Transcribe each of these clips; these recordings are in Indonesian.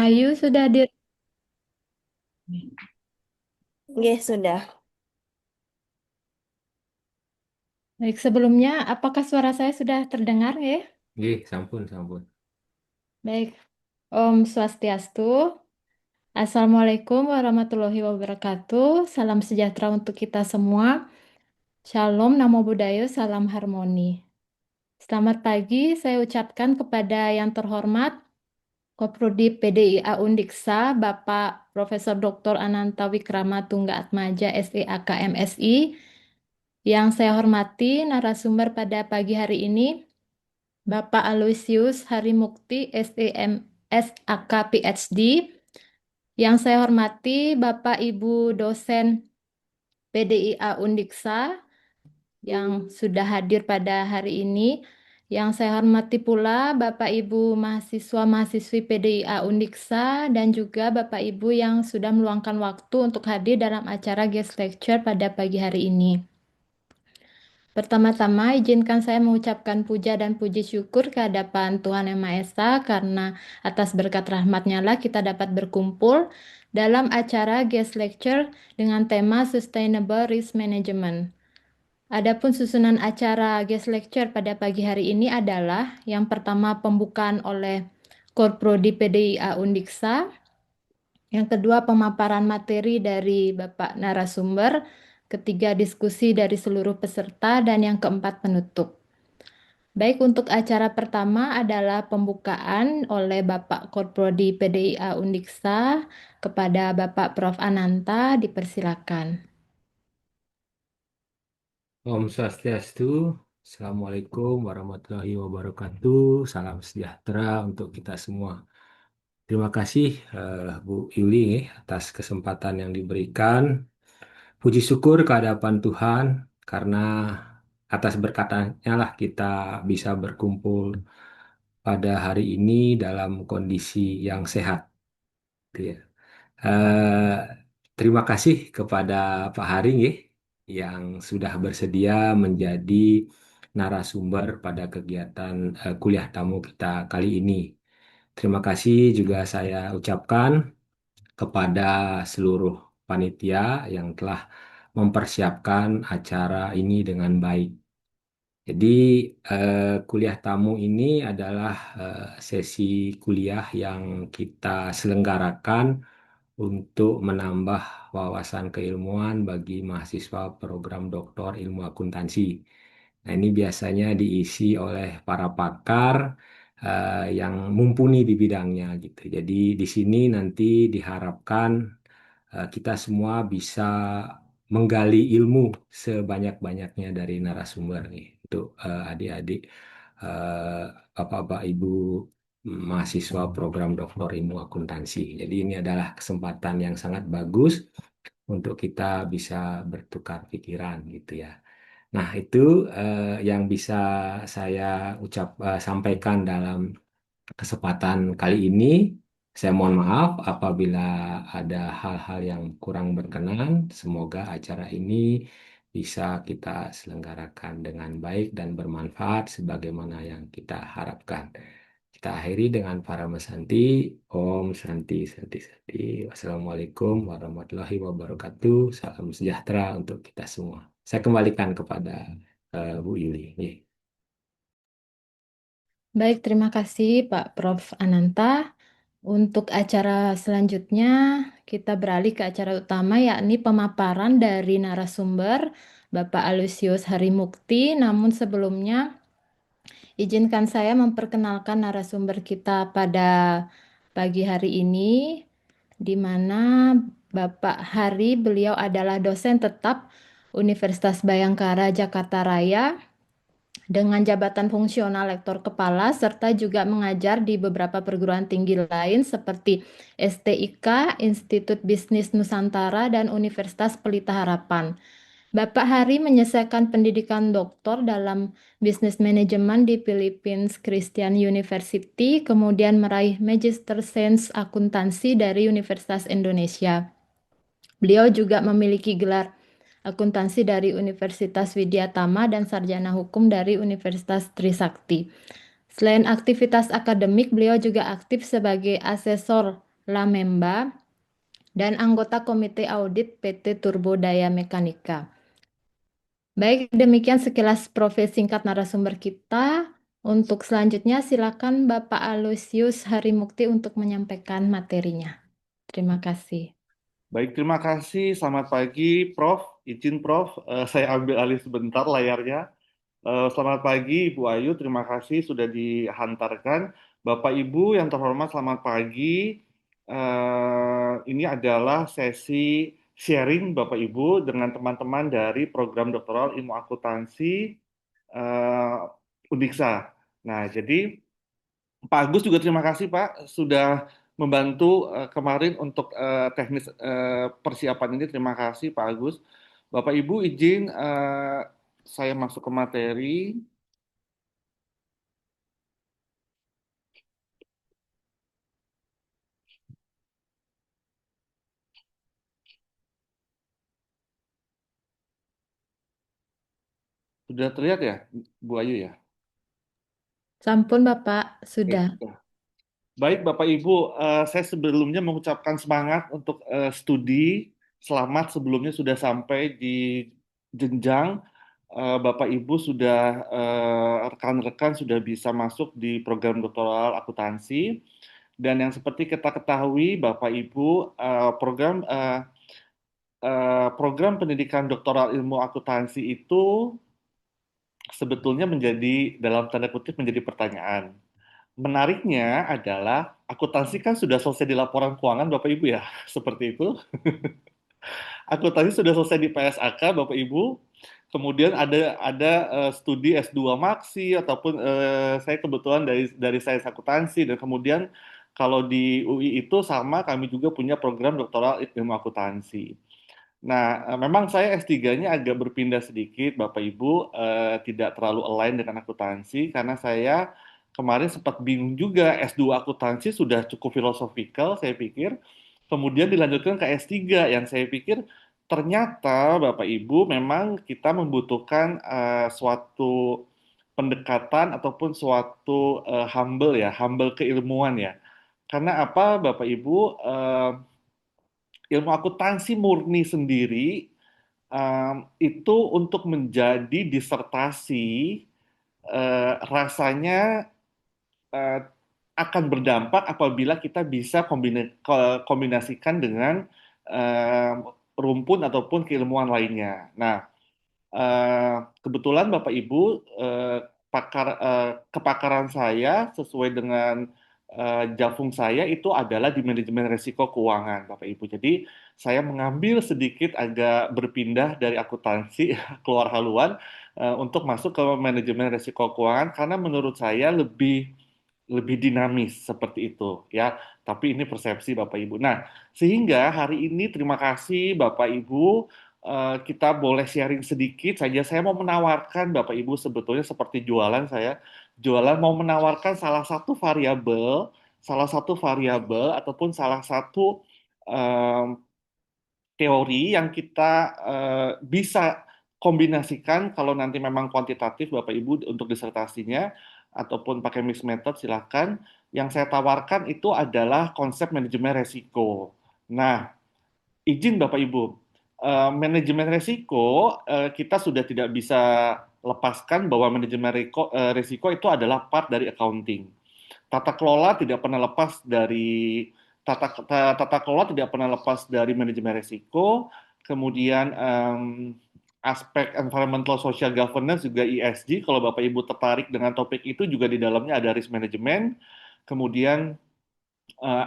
Ayu sudah di. Nggih, sudah. Baik, sebelumnya apakah suara saya sudah terdengar ya? Nggih, sampun, sampun. Baik, Om Swastiastu. Assalamualaikum warahmatullahi wabarakatuh. Salam sejahtera untuk kita semua. Shalom, Namo Buddhaya, salam harmoni. Selamat pagi, saya ucapkan kepada yang terhormat Koprodi PDIA Undiksa, Bapak Profesor Dr. Ananta Wikrama Tunggaatmaja SEAK MSI. Yang saya hormati narasumber pada pagi hari ini, Bapak Aloysius Harimukti SEM SAK PhD. Yang saya hormati Bapak Ibu dosen PDIA Undiksa yang sudah hadir pada hari ini. Yang saya hormati pula Bapak Ibu mahasiswa-mahasiswi PDIA Undiksa dan juga Bapak Ibu yang sudah meluangkan waktu untuk hadir dalam acara guest lecture pada pagi hari ini. Pertama-tama, izinkan saya mengucapkan puja dan puji syukur kehadapan Tuhan Yang Maha Esa karena atas berkat rahmat-Nya lah kita dapat berkumpul dalam acara guest lecture dengan tema Sustainable Risk Management. Adapun susunan acara guest lecture pada pagi hari ini adalah yang pertama pembukaan oleh Korprodi PDIA Undiksa, yang kedua pemaparan materi dari Bapak narasumber, ketiga diskusi dari seluruh peserta, dan yang keempat penutup. Baik, untuk acara pertama adalah pembukaan oleh Bapak Korprodi PDIA Undiksa kepada Bapak Prof. Ananta, dipersilakan. Om Swastiastu. Assalamualaikum warahmatullahi wabarakatuh. Salam sejahtera untuk kita semua. Terima kasih Bu Yuli atas kesempatan yang diberikan. Puji syukur kehadapan Tuhan karena atas berkatnya lah kita bisa berkumpul pada hari ini dalam kondisi yang sehat, gitu ya. Eh, Terima kasih kepada Pak Haring ya, yang sudah bersedia menjadi narasumber pada kegiatan kuliah tamu kita kali ini. Terima kasih juga saya ucapkan kepada seluruh panitia yang telah mempersiapkan acara ini dengan baik. Jadi kuliah tamu ini adalah sesi kuliah yang kita selenggarakan untuk menambah wawasan keilmuan bagi mahasiswa program doktor ilmu akuntansi. Nah, ini biasanya diisi oleh para pakar yang mumpuni di bidangnya gitu. Jadi di sini nanti diharapkan kita semua bisa menggali ilmu sebanyak-banyaknya dari narasumber nih untuk adik-adik, eh, bapak-bapak, ibu mahasiswa program doktor ilmu akuntansi. Jadi ini adalah kesempatan yang sangat bagus untuk kita bisa bertukar pikiran gitu ya. Nah, itu yang bisa saya sampaikan dalam kesempatan kali ini. Saya mohon maaf apabila ada hal-hal yang kurang berkenan. Semoga acara ini bisa kita selenggarakan dengan baik dan bermanfaat sebagaimana yang kita harapkan. Kita akhiri dengan para mesanti. Om Santi Santi Santi. Wassalamualaikum warahmatullahi wabarakatuh. Salam sejahtera untuk kita semua. Saya kembalikan kepada Bu Yuli. Baik, terima kasih Pak Prof. Ananta. Untuk acara selanjutnya, kita beralih ke acara utama, yakni pemaparan dari narasumber Bapak Aloysius Harimukti. Namun sebelumnya, izinkan saya memperkenalkan narasumber kita pada pagi hari ini, di mana Bapak Hari, beliau adalah dosen tetap Universitas Bayangkara Jakarta Raya dengan jabatan fungsional lektor kepala serta juga mengajar di beberapa perguruan tinggi lain seperti STIK, Institut Bisnis Nusantara, dan Universitas Pelita Harapan. Bapak Hari menyelesaikan pendidikan doktor dalam Business Management di Philippines Christian University, kemudian meraih Magister Sains Akuntansi dari Universitas Indonesia. Beliau juga memiliki gelar akuntansi dari Universitas Widya Tama dan sarjana hukum dari Universitas Trisakti. Selain aktivitas akademik, beliau juga aktif sebagai asesor Lamemba, dan anggota Komite Audit PT Turbo Daya Mekanika. Baik, demikian sekilas profil singkat narasumber kita. Untuk selanjutnya, silakan Bapak Aloysius Harimukti untuk menyampaikan materinya. Terima kasih. Baik, terima kasih. Selamat pagi, Prof. Izin, Prof. Saya ambil alih sebentar layarnya. Selamat pagi, Ibu Ayu. Terima kasih sudah dihantarkan. Bapak Ibu yang terhormat, selamat pagi. Ini adalah sesi sharing Bapak Ibu dengan teman-teman dari program doktoral ilmu akuntansi Undiksa. Nah, jadi Pak Agus juga terima kasih Pak sudah membantu kemarin untuk teknis persiapan ini. Terima kasih Pak Agus. Bapak Ibu izin saya masuk ke materi. Sudah terlihat ya Bu Ayu ya? Sampun Bapak, sudah. Oke. Baik Bapak Ibu, saya sebelumnya mengucapkan semangat untuk studi. Selamat sebelumnya sudah sampai di jenjang Bapak Ibu sudah rekan-rekan sudah bisa masuk di program doktoral akuntansi. Dan yang seperti kita ketahui, Bapak Ibu, program pendidikan doktoral ilmu akuntansi itu sebetulnya menjadi dalam tanda kutip menjadi pertanyaan. Menariknya adalah akuntansi kan sudah selesai di laporan keuangan Bapak Ibu ya, seperti itu. Akuntansi sudah selesai di PSAK Bapak Ibu. Kemudian ada studi S2 Maksi ataupun saya kebetulan dari sains akuntansi dan kemudian kalau di UI itu sama kami juga punya program doktoral ilmu akuntansi. Nah, memang saya S3-nya agak berpindah sedikit, Bapak Ibu, tidak terlalu align dengan akuntansi, karena saya kemarin sempat bingung juga, S2 akuntansi sudah cukup filosofikal, saya pikir, kemudian dilanjutkan ke S3, yang saya pikir ternyata, Bapak Ibu, memang kita membutuhkan suatu pendekatan ataupun suatu humble keilmuan ya. Karena apa, Bapak Ibu, ilmu akuntansi murni sendiri itu untuk menjadi disertasi rasanya eh, akan berdampak apabila kita bisa kombinasikan dengan eh, rumpun ataupun keilmuan lainnya. Nah, kebetulan Bapak Ibu kepakaran saya sesuai dengan Jafung saya itu adalah di manajemen risiko keuangan Bapak Ibu. Jadi saya mengambil sedikit agak berpindah dari akuntansi keluar haluan untuk masuk ke manajemen risiko keuangan karena menurut saya lebih lebih dinamis seperti itu ya. Tapi ini persepsi Bapak Ibu. Nah, sehingga hari ini terima kasih Bapak Ibu kita boleh sharing sedikit saja. Saya mau menawarkan Bapak Ibu sebetulnya seperti jualan saya. Jualan mau menawarkan salah satu variabel ataupun salah satu em, teori yang kita bisa kombinasikan kalau nanti memang kuantitatif Bapak Ibu untuk disertasinya ataupun pakai mixed method silakan. Yang saya tawarkan itu adalah konsep manajemen resiko. Nah, izin Bapak Ibu, manajemen resiko kita sudah tidak bisa lepaskan bahwa manajemen resiko itu adalah part dari accounting. Tata kelola tidak pernah lepas dari tata kelola tidak pernah lepas dari manajemen risiko. Kemudian aspek environmental social governance juga ESG. Kalau Bapak Ibu tertarik dengan topik itu juga di dalamnya ada risk management. Kemudian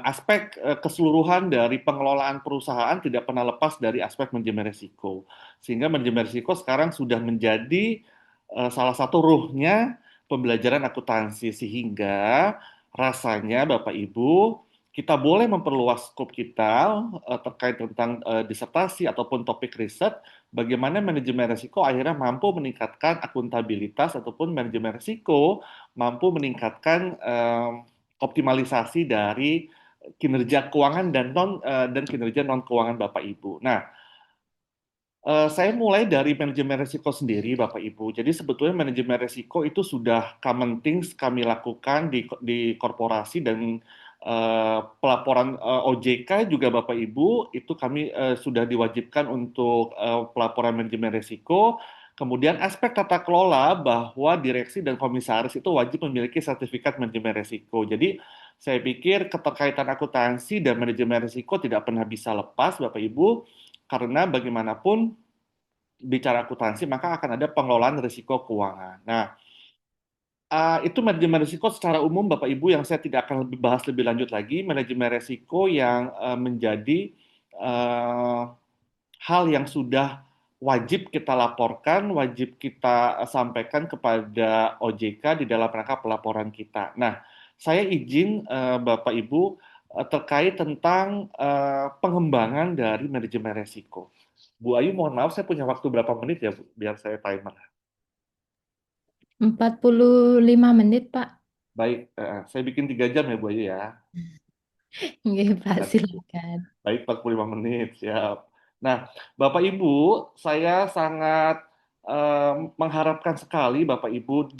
aspek keseluruhan dari pengelolaan perusahaan tidak pernah lepas dari aspek manajemen risiko. Sehingga manajemen risiko sekarang sudah menjadi salah satu ruhnya pembelajaran akuntansi. Sehingga rasanya Bapak Ibu, kita boleh memperluas skop kita terkait tentang disertasi ataupun topik riset, bagaimana manajemen risiko akhirnya mampu meningkatkan akuntabilitas ataupun manajemen risiko mampu meningkatkan optimalisasi dari kinerja keuangan dan kinerja non keuangan Bapak Ibu. Nah, saya mulai dari manajemen risiko sendiri Bapak Ibu. Jadi sebetulnya manajemen risiko itu sudah common things kami lakukan di korporasi dan pelaporan OJK juga Bapak Ibu itu kami sudah diwajibkan untuk pelaporan manajemen risiko. Kemudian aspek tata kelola bahwa direksi dan komisaris itu wajib memiliki sertifikat manajemen risiko. Jadi saya pikir keterkaitan akuntansi dan manajemen risiko tidak pernah bisa lepas Bapak Ibu, karena bagaimanapun bicara akuntansi maka akan ada pengelolaan risiko keuangan. Nah, itu manajemen risiko secara umum Bapak Ibu yang saya tidak akan bahas lebih lanjut lagi. Manajemen risiko yang menjadi eh, hal yang sudah wajib kita laporkan, wajib kita sampaikan kepada OJK di dalam rangka pelaporan kita. Nah, saya izin Bapak Ibu terkait tentang pengembangan dari manajemen risiko. Bu Ayu, mohon maaf, saya punya waktu berapa menit ya, Bu? Biar saya timer. 45 menit, Pak. Baik, saya bikin 3 jam ya Bu Ayu ya. Nggih, Pak, silakan. Baik, 45 menit, siap. Nah, Bapak Ibu, saya sangat mengharapkan sekali Bapak Ibu,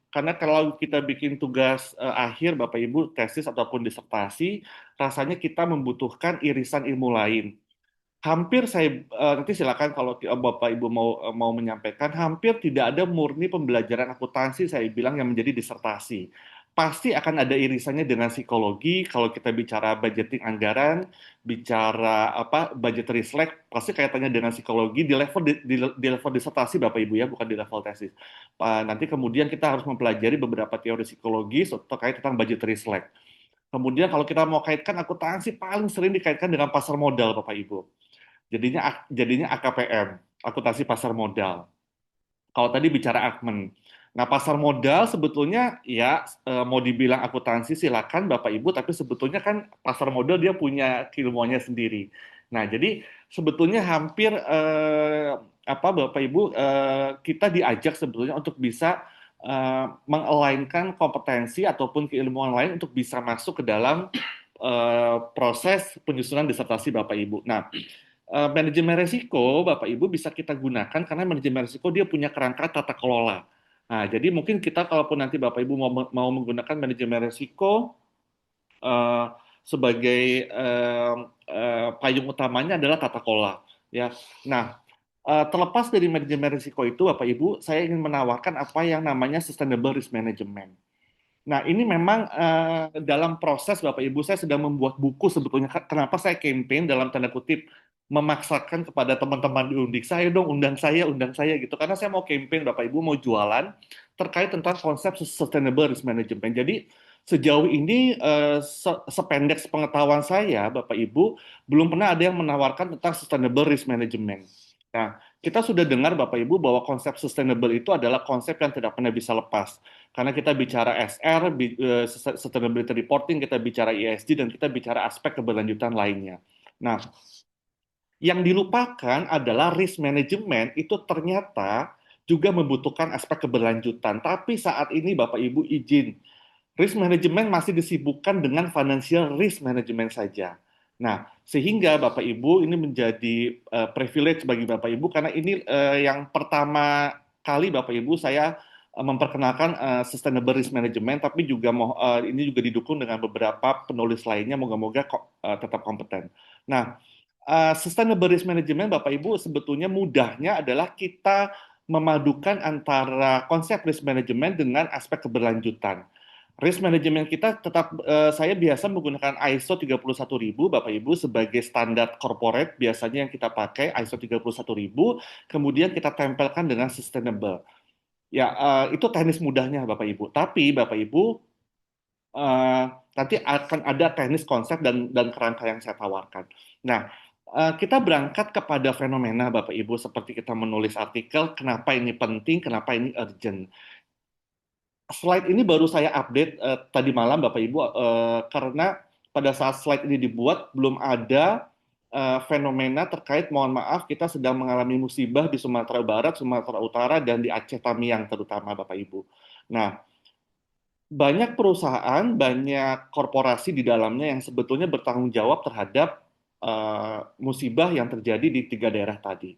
karena kalau kita bikin tugas akhir Bapak Ibu, tesis ataupun disertasi, rasanya kita membutuhkan irisan ilmu lain. Hampir saya nanti silakan kalau Bapak Ibu mau menyampaikan, hampir tidak ada murni pembelajaran akuntansi saya bilang yang menjadi disertasi. Pasti akan ada irisannya dengan psikologi. Kalau kita bicara budgeting anggaran, bicara apa budgetary slack, pasti kaitannya dengan psikologi di level di level disertasi Bapak Ibu ya, bukan di level tesis. Nanti kemudian kita harus mempelajari beberapa teori psikologis terkait tentang budgetary slack. Kemudian kalau kita mau kaitkan akuntansi paling sering dikaitkan dengan pasar modal Bapak Ibu. Jadinya AKPM, akuntansi pasar modal. Kalau tadi bicara Akmen. Nah, pasar modal sebetulnya ya mau dibilang akuntansi silakan Bapak Ibu, tapi sebetulnya kan pasar modal dia punya keilmuannya sendiri. Nah, jadi sebetulnya hampir apa Bapak Ibu kita diajak sebetulnya untuk bisa mengelainkan kompetensi ataupun keilmuan lain untuk bisa masuk ke dalam proses penyusunan disertasi Bapak Ibu. Nah, manajemen risiko Bapak Ibu bisa kita gunakan karena manajemen risiko dia punya kerangka tata kelola. Nah, jadi mungkin kita kalaupun nanti Bapak Ibu mau menggunakan manajemen risiko eh, sebagai payung utamanya adalah tata kelola. Ya, nah terlepas dari manajemen risiko itu Bapak Ibu, saya ingin menawarkan apa yang namanya sustainable risk management. Nah, ini memang dalam proses Bapak Ibu saya sedang membuat buku sebetulnya. Kenapa saya campaign dalam tanda kutip memaksakan kepada teman-teman di Undik, saya dong undang saya gitu. Karena saya mau campaign Bapak Ibu mau jualan terkait tentang konsep sustainable risk management. Jadi sejauh ini sependek sepengetahuan saya Bapak Ibu belum pernah ada yang menawarkan tentang sustainable risk management. Nah, kita sudah dengar Bapak Ibu bahwa konsep sustainable itu adalah konsep yang tidak pernah bisa lepas. Karena kita bicara SR, Sustainability Reporting, kita bicara ESG, dan kita bicara aspek keberlanjutan lainnya. Nah, yang dilupakan adalah risk management itu ternyata juga membutuhkan aspek keberlanjutan. Tapi saat ini Bapak Ibu izin, risk management masih disibukkan dengan financial risk management saja. Nah, sehingga Bapak Ibu ini menjadi privilege bagi Bapak Ibu karena ini yang pertama kali Bapak Ibu saya memperkenalkan sustainable risk management, tapi juga ini juga didukung dengan beberapa penulis lainnya, moga-moga tetap kompeten. Nah, sustainable risk management Bapak Ibu sebetulnya mudahnya adalah kita memadukan antara konsep risk management dengan aspek keberlanjutan. Risk management kita tetap saya biasa menggunakan ISO 31000 Bapak Ibu sebagai standar corporate biasanya yang kita pakai ISO 31000 kemudian kita tempelkan dengan sustainable. Ya, itu teknis mudahnya Bapak Ibu. Tapi Bapak Ibu eh, nanti akan ada teknis konsep dan kerangka yang saya tawarkan. Nah, kita berangkat kepada fenomena Bapak Ibu seperti kita menulis artikel, kenapa ini penting, kenapa ini urgent. Slide ini baru saya update tadi malam Bapak Ibu karena pada saat slide ini dibuat belum ada fenomena terkait mohon maaf kita sedang mengalami musibah di Sumatera Barat, Sumatera Utara dan di Aceh Tamiang terutama Bapak Ibu. Nah, banyak perusahaan, banyak korporasi di dalamnya yang sebetulnya bertanggung jawab terhadap musibah yang terjadi di 3 daerah tadi.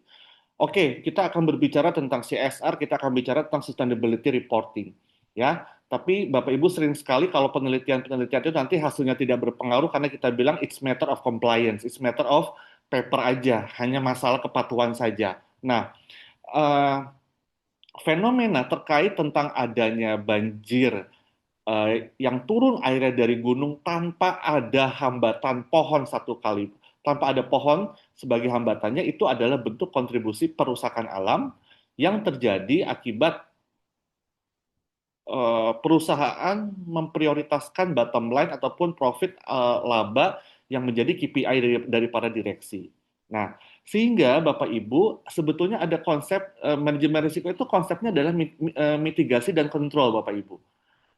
Oke, kita akan berbicara tentang CSR, kita akan bicara tentang sustainability reporting. ya. Tapi Bapak Ibu sering sekali kalau penelitian-penelitian itu nanti hasilnya tidak berpengaruh karena kita bilang it's matter of compliance, it's matter of paper aja, hanya masalah kepatuhan saja. Nah, eh, fenomena terkait tentang adanya banjir yang turun airnya dari gunung tanpa ada hambatan pohon satu kali, tanpa ada pohon sebagai hambatannya, itu adalah bentuk kontribusi perusakan alam yang terjadi akibat perusahaan memprioritaskan bottom line ataupun profit laba yang menjadi KPI dari para direksi. Nah, sehingga Bapak Ibu sebetulnya ada konsep manajemen risiko itu konsepnya adalah mitigasi dan kontrol Bapak Ibu.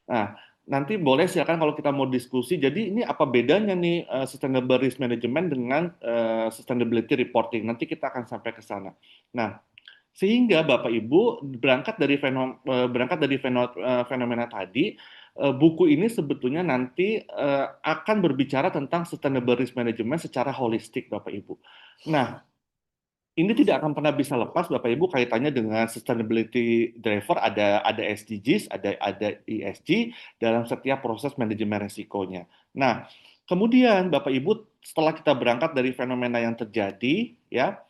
Nah, nanti boleh silakan kalau kita mau diskusi. Jadi ini apa bedanya nih sustainable risk management dengan sustainability reporting? Nanti kita akan sampai ke sana. Nah, sehingga Bapak Ibu fenomena tadi, buku ini sebetulnya nanti akan berbicara tentang sustainable risk management secara holistik Bapak Ibu. Nah, ini tidak akan pernah bisa lepas Bapak Ibu kaitannya dengan sustainability driver, ada SDGs, ada ESG dalam setiap proses manajemen risikonya. Nah, kemudian Bapak Ibu setelah kita berangkat dari fenomena yang terjadi, ya,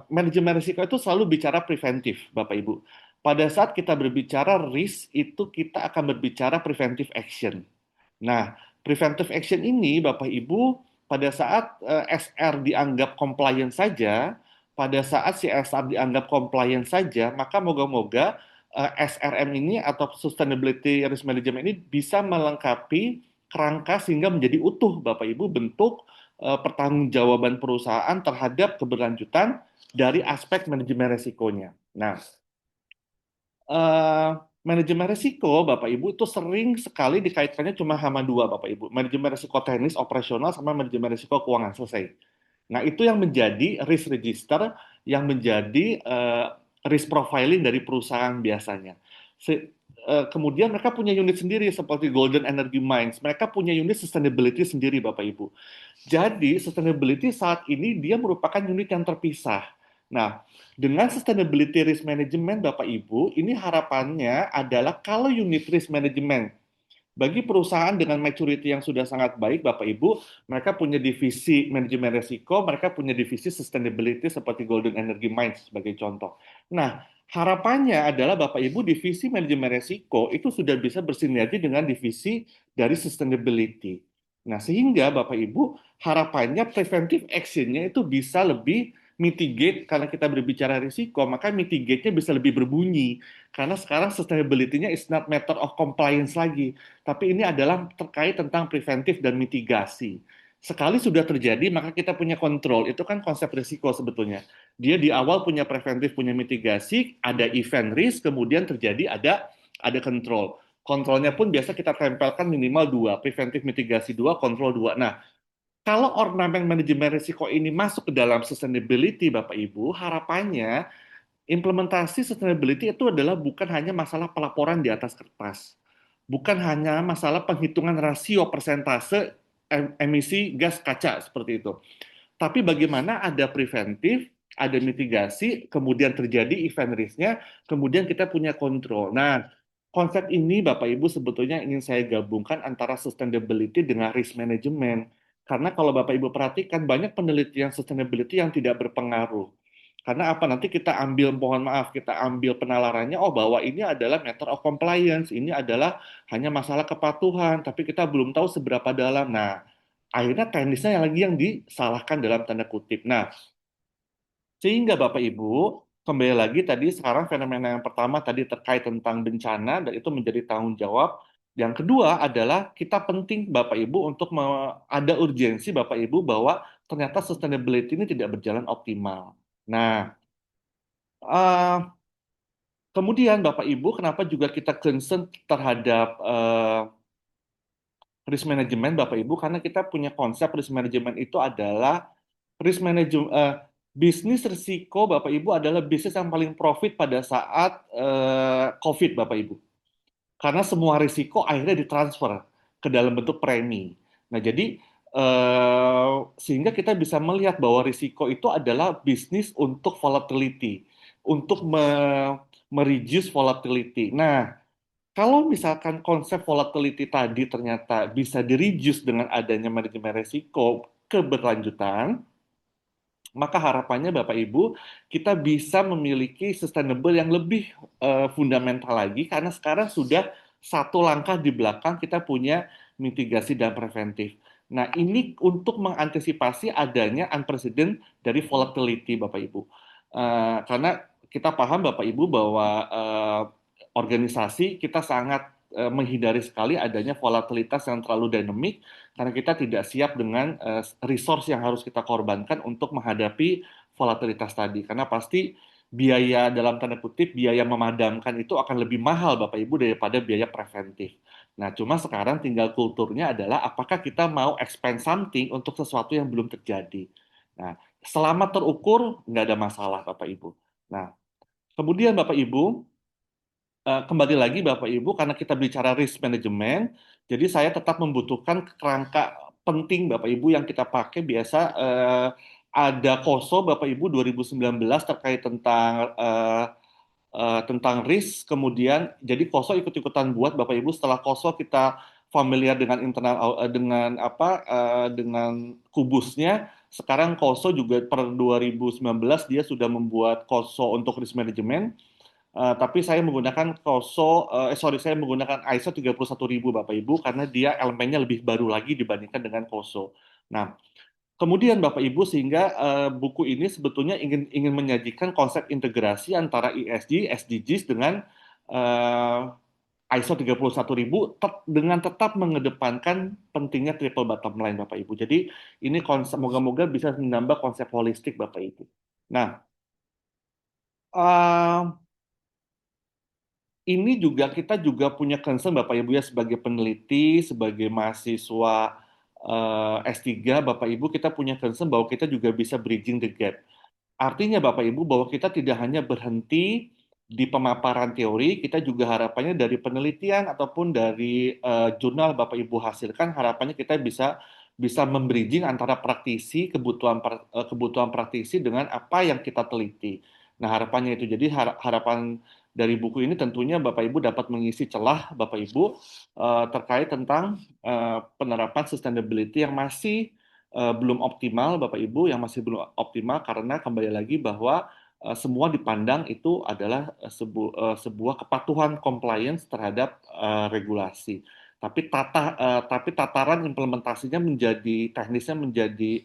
manajemen risiko itu selalu bicara preventif, Bapak Ibu. Pada saat kita berbicara risk, itu kita akan berbicara preventive action. Nah, preventive action ini, Bapak Ibu, pada saat SR dianggap compliant saja, pada saat CSR dianggap compliant saja, maka moga-moga SRM ini atau Sustainability Risk Management ini bisa melengkapi kerangka sehingga menjadi utuh, Bapak Ibu, bentuk pertanggungjawaban perusahaan terhadap keberlanjutan dari aspek manajemen resikonya. Nah, eh, manajemen risiko, Bapak Ibu, itu sering sekali dikaitkannya cuma sama dua, Bapak Ibu. Manajemen risiko teknis, operasional, sama manajemen risiko keuangan, selesai. Nah, itu yang menjadi risk register, yang menjadi risk profiling dari perusahaan biasanya. Kemudian mereka punya unit sendiri seperti Golden Energy Mines. Mereka punya unit sustainability sendiri, Bapak Ibu. Jadi, sustainability saat ini dia merupakan unit yang terpisah. Nah, dengan sustainability risk management, Bapak Ibu, ini harapannya adalah kalau unit risk management bagi perusahaan dengan maturity yang sudah sangat baik, Bapak Ibu, mereka punya divisi manajemen risiko, mereka punya divisi sustainability seperti Golden Energy Mines sebagai contoh. Nah, harapannya adalah Bapak Ibu divisi manajemen risiko itu sudah bisa bersinergi dengan divisi dari sustainability. Nah, sehingga Bapak Ibu harapannya preventive action-nya itu bisa lebih mitigate karena kita berbicara risiko, maka mitigate-nya bisa lebih berbunyi. Karena sekarang sustainability-nya is not matter of compliance lagi, tapi ini adalah terkait tentang preventif dan mitigasi. Sekali sudah terjadi, maka kita punya kontrol. Itu kan konsep risiko sebetulnya. Dia di awal punya preventif, punya mitigasi, ada event risk, kemudian terjadi ada kontrol. Kontrolnya pun biasa kita tempelkan minimal dua, preventif mitigasi dua, kontrol dua. Nah, kalau ornamen manajemen risiko ini masuk ke dalam sustainability, Bapak Ibu, harapannya implementasi sustainability itu adalah bukan hanya masalah pelaporan di atas kertas, bukan hanya masalah penghitungan rasio persentase emisi gas kaca seperti itu. Tapi bagaimana ada preventif, ada mitigasi, kemudian terjadi event risk-nya, kemudian kita punya kontrol. Nah, konsep ini Bapak Ibu sebetulnya ingin saya gabungkan antara sustainability dengan risk management. Karena kalau Bapak Ibu perhatikan banyak penelitian sustainability yang tidak berpengaruh. Karena apa? Nanti kita ambil, mohon maaf, kita ambil penalarannya, oh bahwa ini adalah matter of compliance, ini adalah hanya masalah kepatuhan, tapi kita belum tahu seberapa dalam. Nah, akhirnya teknisnya yang lagi yang disalahkan dalam tanda kutip. Nah, sehingga Bapak Ibu, kembali lagi tadi sekarang fenomena yang pertama tadi terkait tentang bencana, dan itu menjadi tanggung jawab. Yang kedua adalah kita penting Bapak Ibu untuk ada urgensi Bapak Ibu bahwa ternyata sustainability ini tidak berjalan optimal. Nah, eh, kemudian Bapak Ibu, kenapa juga kita concern terhadap risk management Bapak Ibu? Karena kita punya konsep risk management itu adalah risk management bisnis risiko Bapak Ibu adalah bisnis yang paling profit pada saat COVID Bapak Ibu. Karena semua risiko akhirnya ditransfer ke dalam bentuk premi. Nah, jadi sehingga kita bisa melihat bahwa risiko itu adalah bisnis untuk volatility, untuk mereduce volatility. Nah, Kalau misalkan konsep volatility tadi ternyata bisa di-reduce dengan adanya manajemen resiko keberlanjutan, maka harapannya Bapak Ibu kita bisa memiliki sustainable yang lebih fundamental lagi karena sekarang sudah satu langkah di belakang kita punya mitigasi dan preventif. Nah, ini untuk mengantisipasi adanya unprecedented dari volatility Bapak Ibu. Karena kita paham Bapak Ibu bahwa organisasi kita sangat menghindari sekali adanya volatilitas yang terlalu dinamik karena kita tidak siap dengan resource yang harus kita korbankan untuk menghadapi volatilitas tadi. Karena pasti biaya dalam tanda kutip biaya memadamkan itu akan lebih mahal Bapak Ibu daripada biaya preventif. Nah, cuma sekarang tinggal kulturnya adalah apakah kita mau expand something untuk sesuatu yang belum terjadi. Nah, selama terukur nggak ada masalah Bapak Ibu. Nah, kemudian Bapak Ibu kembali lagi Bapak Ibu, karena kita bicara risk management, jadi saya tetap membutuhkan kerangka penting Bapak Ibu yang kita pakai biasa ada KOSO Bapak Ibu 2019 terkait tentang risk, kemudian jadi KOSO ikut-ikutan buat Bapak Ibu. Setelah KOSO kita familiar dengan dengan dengan kubusnya. Sekarang KOSO juga per 2019 dia sudah membuat KOSO untuk risk management. Tapi saya menggunakan saya menggunakan ISO 31000 Bapak Ibu karena dia elemennya lebih baru lagi dibandingkan dengan KOSO. Nah, kemudian Bapak Ibu sehingga buku ini sebetulnya ingin ingin menyajikan konsep integrasi antara ESG, SDGs dengan ISO 31000 dengan tetap mengedepankan pentingnya triple bottom line Bapak Ibu. Jadi ini konsep moga-moga bisa menambah konsep holistik Bapak Ibu. Nah, eh, ini juga kita juga punya concern Bapak Ibu ya sebagai peneliti, sebagai mahasiswa S3 Bapak Ibu kita punya concern bahwa kita juga bisa bridging the gap. Artinya Bapak Ibu bahwa kita tidak hanya berhenti di pemaparan teori, kita juga harapannya dari penelitian ataupun dari jurnal Bapak Ibu hasilkan, harapannya kita bisa bisa membridging antara praktisi kebutuhan praktisi dengan apa yang kita teliti. Nah, harapannya itu. Jadi harapan dari buku ini tentunya Bapak Ibu dapat mengisi celah Bapak Ibu terkait tentang penerapan sustainability yang masih belum optimal, Bapak Ibu, yang masih belum optimal karena kembali lagi bahwa semua dipandang itu adalah sebuah kepatuhan compliance terhadap regulasi. Tapi tataran implementasinya menjadi teknisnya menjadi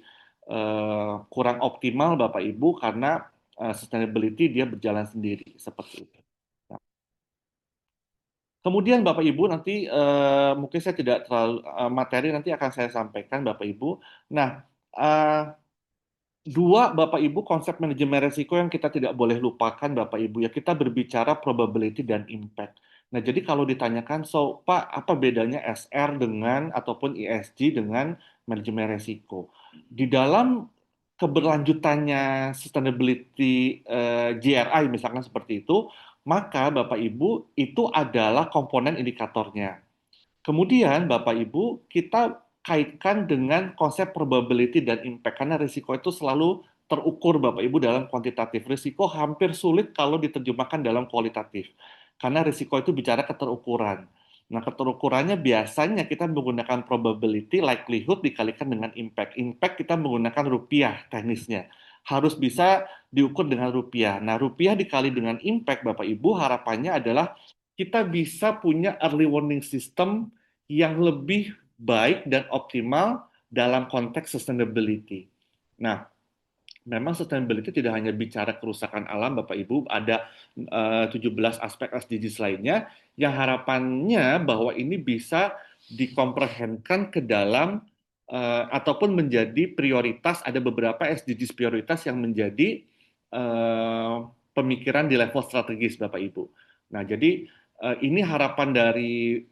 kurang optimal, Bapak Ibu, karena sustainability dia berjalan sendiri seperti itu. Nah, kemudian Bapak Ibu nanti mungkin saya tidak terlalu materi nanti akan saya sampaikan Bapak Ibu. Nah, eh, dua, Bapak Ibu, konsep manajemen risiko yang kita tidak boleh lupakan, Bapak Ibu, ya kita berbicara probability dan impact. Nah, jadi kalau ditanyakan, so Pak, apa bedanya SR dengan ataupun ESG dengan manajemen risiko? Di dalam keberlanjutannya sustainability GRI misalkan seperti itu, maka Bapak Ibu itu adalah komponen indikatornya. Kemudian, Bapak Ibu, kita kaitkan dengan konsep probability dan impact, karena risiko itu selalu terukur, Bapak Ibu, dalam kuantitatif. Risiko hampir sulit kalau diterjemahkan dalam kualitatif, karena risiko itu bicara keterukuran. Nah, keterukurannya biasanya kita menggunakan probability, likelihood dikalikan dengan impact. Impact kita menggunakan rupiah teknisnya. Harus bisa diukur dengan rupiah. Nah, rupiah dikali dengan impact, Bapak Ibu, harapannya adalah kita bisa punya early warning system yang lebih baik dan optimal dalam konteks sustainability. Nah, memang sustainability tidak hanya bicara kerusakan alam, Bapak Ibu, ada 17 aspek SDGs lainnya yang harapannya bahwa ini bisa dikomprehenkan ke dalam ataupun menjadi prioritas, ada beberapa SDGs prioritas yang menjadi pemikiran di level strategis, Bapak Ibu. Nah, jadi ini harapan dari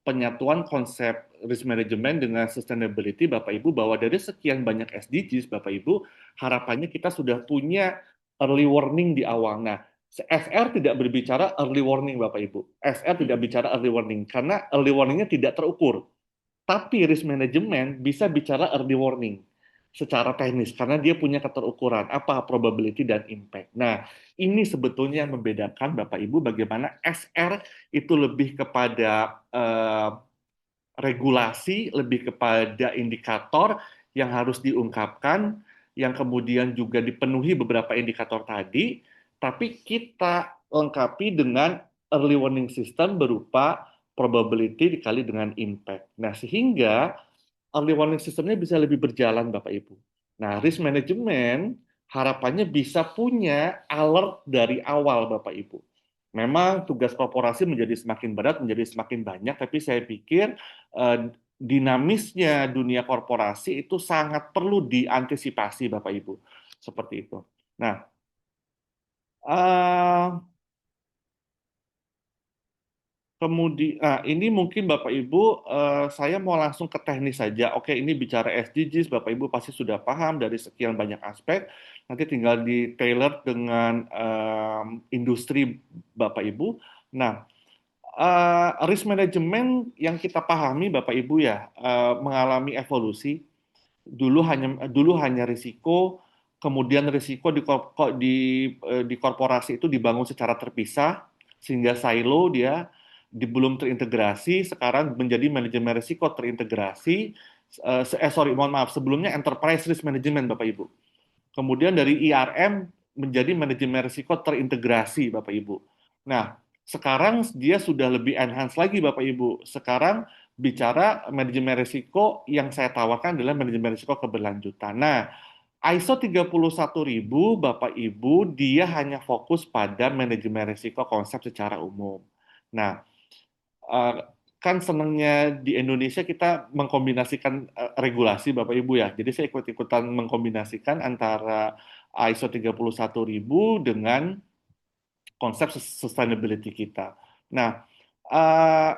penyatuan konsep risk management dengan sustainability, Bapak Ibu, bahwa dari sekian banyak SDGs, Bapak Ibu, harapannya kita sudah punya early warning di awal. Nah, SR tidak berbicara early warning, Bapak Ibu. SR tidak bicara early warning, karena early warningnya tidak terukur. Tapi risk management bisa bicara early warning. secara teknis karena dia punya keterukuran apa probability dan impact. Nah, ini sebetulnya yang membedakan Bapak Ibu bagaimana SR itu lebih kepada regulasi, lebih kepada indikator yang harus diungkapkan, yang kemudian juga dipenuhi beberapa indikator tadi, tapi kita lengkapi dengan early warning system berupa probability dikali dengan impact. Nah, sehingga early warning systemnya bisa lebih berjalan, Bapak Ibu. Nah, risk management harapannya bisa punya alert dari awal, Bapak Ibu. Memang tugas korporasi menjadi semakin berat, menjadi semakin banyak, tapi saya pikir dinamisnya dunia korporasi itu sangat perlu diantisipasi, Bapak Ibu. Seperti itu. Nah, eh, kemudian, nah ini mungkin Bapak Ibu, saya mau langsung ke teknis saja. Oke, ini bicara SDGs, Bapak Ibu pasti sudah paham dari sekian banyak aspek. Nanti tinggal di tailor dengan industri Bapak Ibu. Nah, risk management yang kita pahami Bapak Ibu ya, mengalami evolusi. Dulu hanya risiko, kemudian risiko di korporasi itu dibangun secara terpisah sehingga silo dia belum terintegrasi, sekarang menjadi manajemen risiko terintegrasi. Sorry, mohon maaf, sebelumnya enterprise risk management Bapak Ibu. Kemudian dari IRM menjadi manajemen risiko terintegrasi, Bapak Ibu. Nah, sekarang dia sudah lebih enhance lagi, Bapak Ibu. Sekarang bicara manajemen risiko yang saya tawarkan adalah manajemen risiko keberlanjutan. Nah, ISO 31000, Bapak Ibu, dia hanya fokus pada manajemen risiko konsep secara umum. Nah, eh, kan senangnya di Indonesia kita mengkombinasikan regulasi Bapak Ibu ya. Jadi saya ikut-ikutan mengkombinasikan antara ISO 31000 dengan konsep sustainability kita. Nah,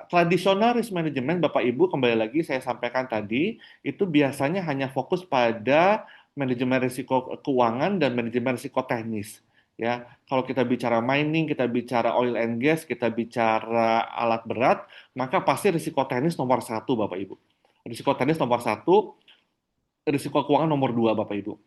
tradisional risk management Bapak Ibu kembali lagi saya sampaikan tadi itu biasanya hanya fokus pada manajemen risiko keuangan dan manajemen risiko teknis. Ya, kalau kita bicara mining, kita bicara oil and gas, kita bicara alat berat, maka pasti risiko teknis nomor satu, Bapak Ibu. Risiko teknis nomor satu, risiko keuangan nomor dua, Bapak Ibu.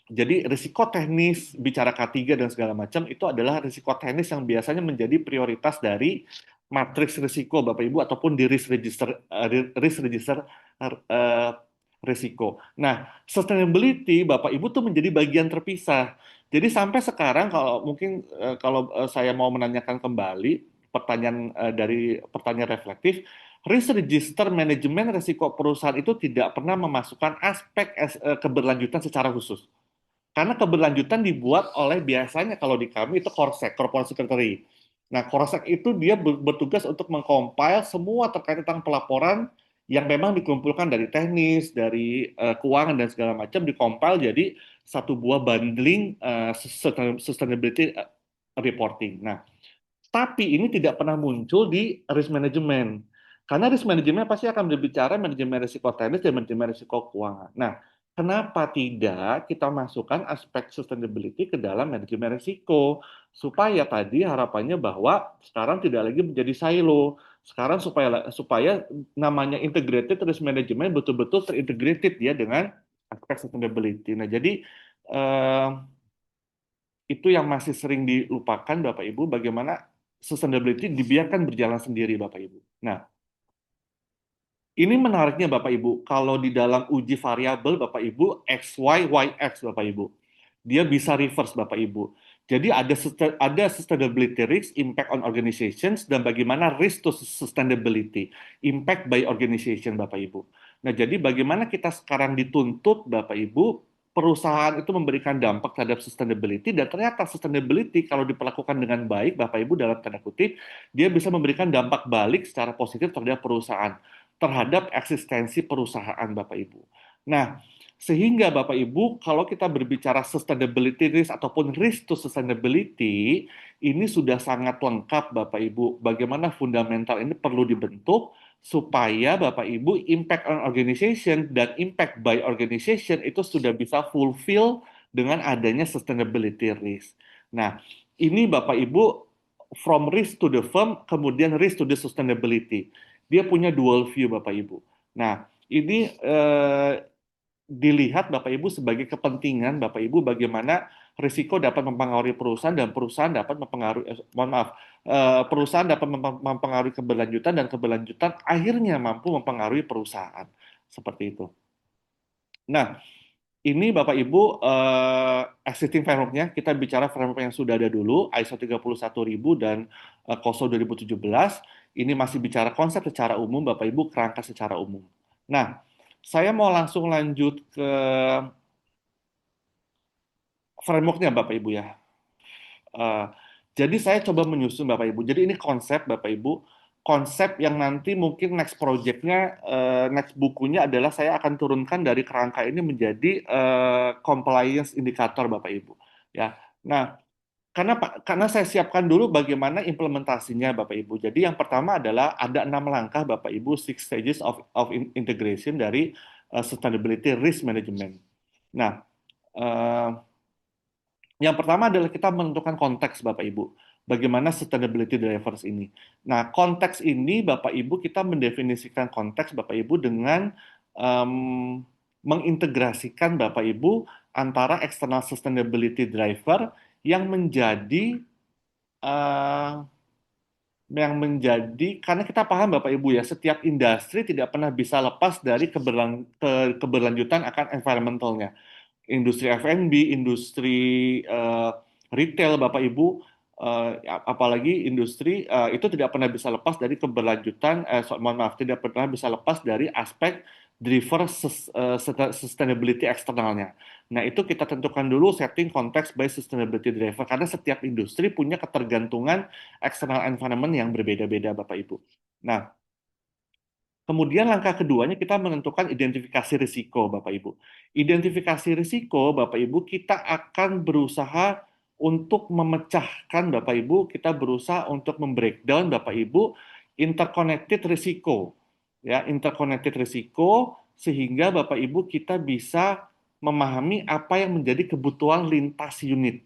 Jadi risiko teknis bicara K3 dan segala macam itu adalah risiko teknis yang biasanya menjadi prioritas dari matriks risiko Bapak Ibu ataupun di risk register uh, risiko. Nah, sustainability Bapak Ibu tuh menjadi bagian terpisah. Jadi sampai sekarang kalau mungkin kalau saya mau menanyakan kembali pertanyaan dari pertanyaan reflektif, risk register manajemen risiko perusahaan itu tidak pernah memasukkan aspek keberlanjutan secara khusus. Karena keberlanjutan dibuat oleh biasanya kalau di kami itu Korsek, Corporate Secretary. Nah, Korsek itu dia bertugas untuk mengcompile semua terkait tentang pelaporan yang memang dikumpulkan dari teknis, dari keuangan dan segala macam dikompil jadi satu buah bundling sustainability reporting. Nah, tapi ini tidak pernah muncul di risk management. Karena risk management pasti akan berbicara manajemen risiko teknis dan manajemen risiko keuangan. Nah, kenapa tidak kita masukkan aspek sustainability ke dalam manajemen risiko? Supaya tadi harapannya bahwa sekarang tidak lagi menjadi silo. Sekarang supaya namanya integrated risk management betul-betul terintegrated ya dengan aspek sustainability. Nah, jadi eh, itu yang masih sering dilupakan Bapak Ibu, bagaimana sustainability dibiarkan berjalan sendiri Bapak Ibu. Nah, ini menariknya Bapak Ibu, kalau di dalam uji variabel Bapak Ibu, X, Y, Y, X Bapak Ibu, dia bisa reverse Bapak Ibu. Jadi ada sustainability risk, impact on organizations, dan bagaimana risk to sustainability, impact by organization Bapak Ibu. Nah, jadi bagaimana kita sekarang dituntut Bapak Ibu, perusahaan itu memberikan dampak terhadap sustainability, dan ternyata sustainability kalau diperlakukan dengan baik Bapak Ibu dalam tanda kutip, dia bisa memberikan dampak balik secara positif terhadap perusahaan, terhadap eksistensi perusahaan Bapak Ibu. Nah, sehingga Bapak Ibu, kalau kita berbicara sustainability risk ataupun risk to sustainability, ini sudah sangat lengkap Bapak Ibu. Bagaimana fundamental ini perlu dibentuk supaya Bapak Ibu impact on organization dan impact by organization itu sudah bisa fulfill dengan adanya sustainability risk. Nah, ini Bapak Ibu from risk to the firm, kemudian risk to the sustainability. Dia punya dual view Bapak Ibu. Nah, ini dilihat Bapak Ibu sebagai kepentingan Bapak Ibu bagaimana risiko dapat mempengaruhi perusahaan dan perusahaan dapat mempengaruhi mohon maaf perusahaan dapat mempengaruhi keberlanjutan dan keberlanjutan akhirnya mampu mempengaruhi perusahaan seperti itu. Nah, ini Bapak Ibu existing framework-nya, kita bicara framework yang sudah ada dulu, ISO 31000 dan COSO 2017. Ini masih bicara konsep secara umum, Bapak Ibu, kerangka secara umum. Nah, saya mau langsung lanjut ke framework-nya Bapak Ibu ya. Eh, jadi saya coba menyusun Bapak Ibu. Jadi ini konsep Bapak Ibu, konsep yang nanti mungkin next project-nya, next bukunya adalah saya akan turunkan dari kerangka ini menjadi compliance indikator Bapak Ibu. Ya, nah karena saya siapkan dulu bagaimana implementasinya Bapak Ibu. Jadi yang pertama adalah ada 6 langkah Bapak Ibu, 6 stages of integration dari sustainability risk management. Nah, eh, yang pertama adalah kita menentukan konteks, Bapak Ibu. Bagaimana sustainability drivers ini. Nah, konteks ini, Bapak Ibu, kita mendefinisikan konteks, Bapak Ibu, dengan mengintegrasikan, Bapak Ibu, antara external sustainability driver yang menjadi eh, karena kita paham Bapak Ibu ya, setiap industri tidak pernah bisa lepas dari keberlanjutan akan environmentalnya. Industri F&B, industri eh, retail, Bapak Ibu, apalagi industri itu tidak pernah bisa lepas dari keberlanjutan, mohon maaf, tidak pernah bisa lepas dari aspek driver sustainability eksternalnya. Nah, itu kita tentukan dulu setting konteks by sustainability driver, karena setiap industri punya ketergantungan external environment yang berbeda-beda, Bapak Ibu. Nah, kemudian langkah keduanya kita menentukan identifikasi risiko, Bapak Ibu. Identifikasi risiko, Bapak Ibu, kita akan berusaha untuk memecahkan, Bapak Ibu, kita berusaha untuk membreakdown, Bapak Ibu, interconnected risiko. Ya, interconnected risiko sehingga Bapak Ibu kita bisa memahami apa yang menjadi kebutuhan lintas unit.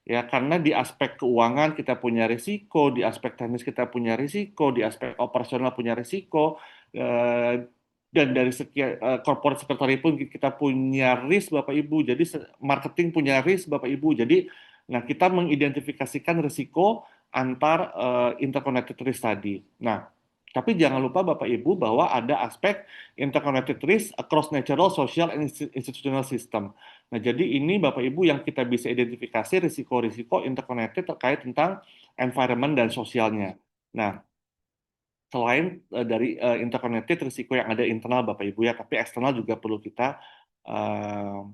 Ya, karena di aspek keuangan kita punya risiko, di aspek teknis kita punya risiko, di aspek operasional punya risiko, dan dari sekian corporate secretary pun kita punya risk Bapak Ibu. Jadi marketing punya risk Bapak Ibu. Jadi nah kita mengidentifikasikan risiko antar interconnected risk tadi. Nah, tapi jangan lupa Bapak Ibu bahwa ada aspek interconnected risk across natural, social, and institutional system. Nah, jadi ini Bapak Ibu yang kita bisa identifikasi risiko-risiko interconnected terkait tentang environment dan sosialnya. Nah, selain dari interconnected risiko yang ada internal Bapak Ibu ya, tapi eksternal juga perlu kita uh,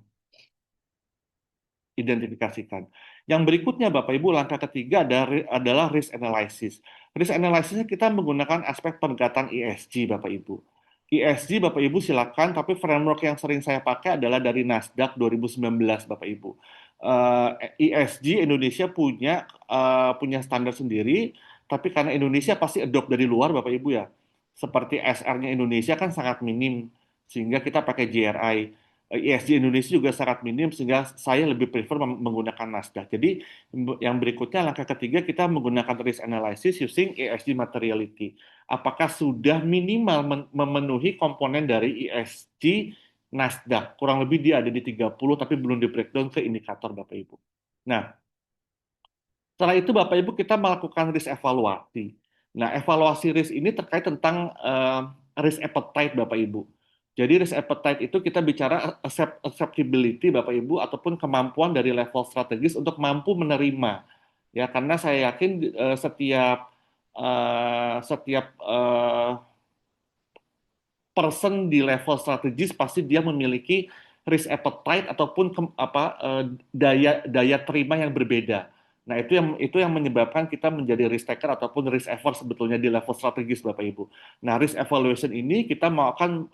identifikasikan. Yang berikutnya Bapak Ibu, langkah ketiga adalah risk analysis. Risk analysisnya kita menggunakan aspek pendekatan ESG Bapak Ibu. ESG Bapak Ibu silakan, tapi framework yang sering saya pakai adalah dari Nasdaq 2019 Bapak Ibu. ESG Indonesia punya standar sendiri, tapi karena Indonesia pasti adopt dari luar Bapak Ibu ya. Seperti SR-nya Indonesia kan sangat minim, sehingga kita pakai GRI. ESG Indonesia juga sangat minim sehingga saya lebih prefer menggunakan Nasdaq. Jadi yang berikutnya langkah ketiga kita menggunakan risk analysis using ESG materiality. Apakah sudah minimal memenuhi komponen dari ESG Nasdaq? Kurang lebih dia ada di 30 tapi belum di breakdown ke indikator Bapak Ibu. Nah, setelah itu Bapak Ibu kita melakukan risk evaluasi. Nah, evaluasi risk ini terkait tentang risk appetite Bapak Ibu. Jadi risk appetite itu kita bicara acceptability Bapak Ibu ataupun kemampuan dari level strategis untuk mampu menerima. Ya, karena saya yakin setiap person di level strategis pasti dia memiliki risk appetite ataupun daya daya terima yang berbeda. Nah, itu yang menyebabkan kita menjadi risk taker ataupun risk averse sebetulnya di level strategis Bapak Ibu. Nah, risk evaluation ini kita akan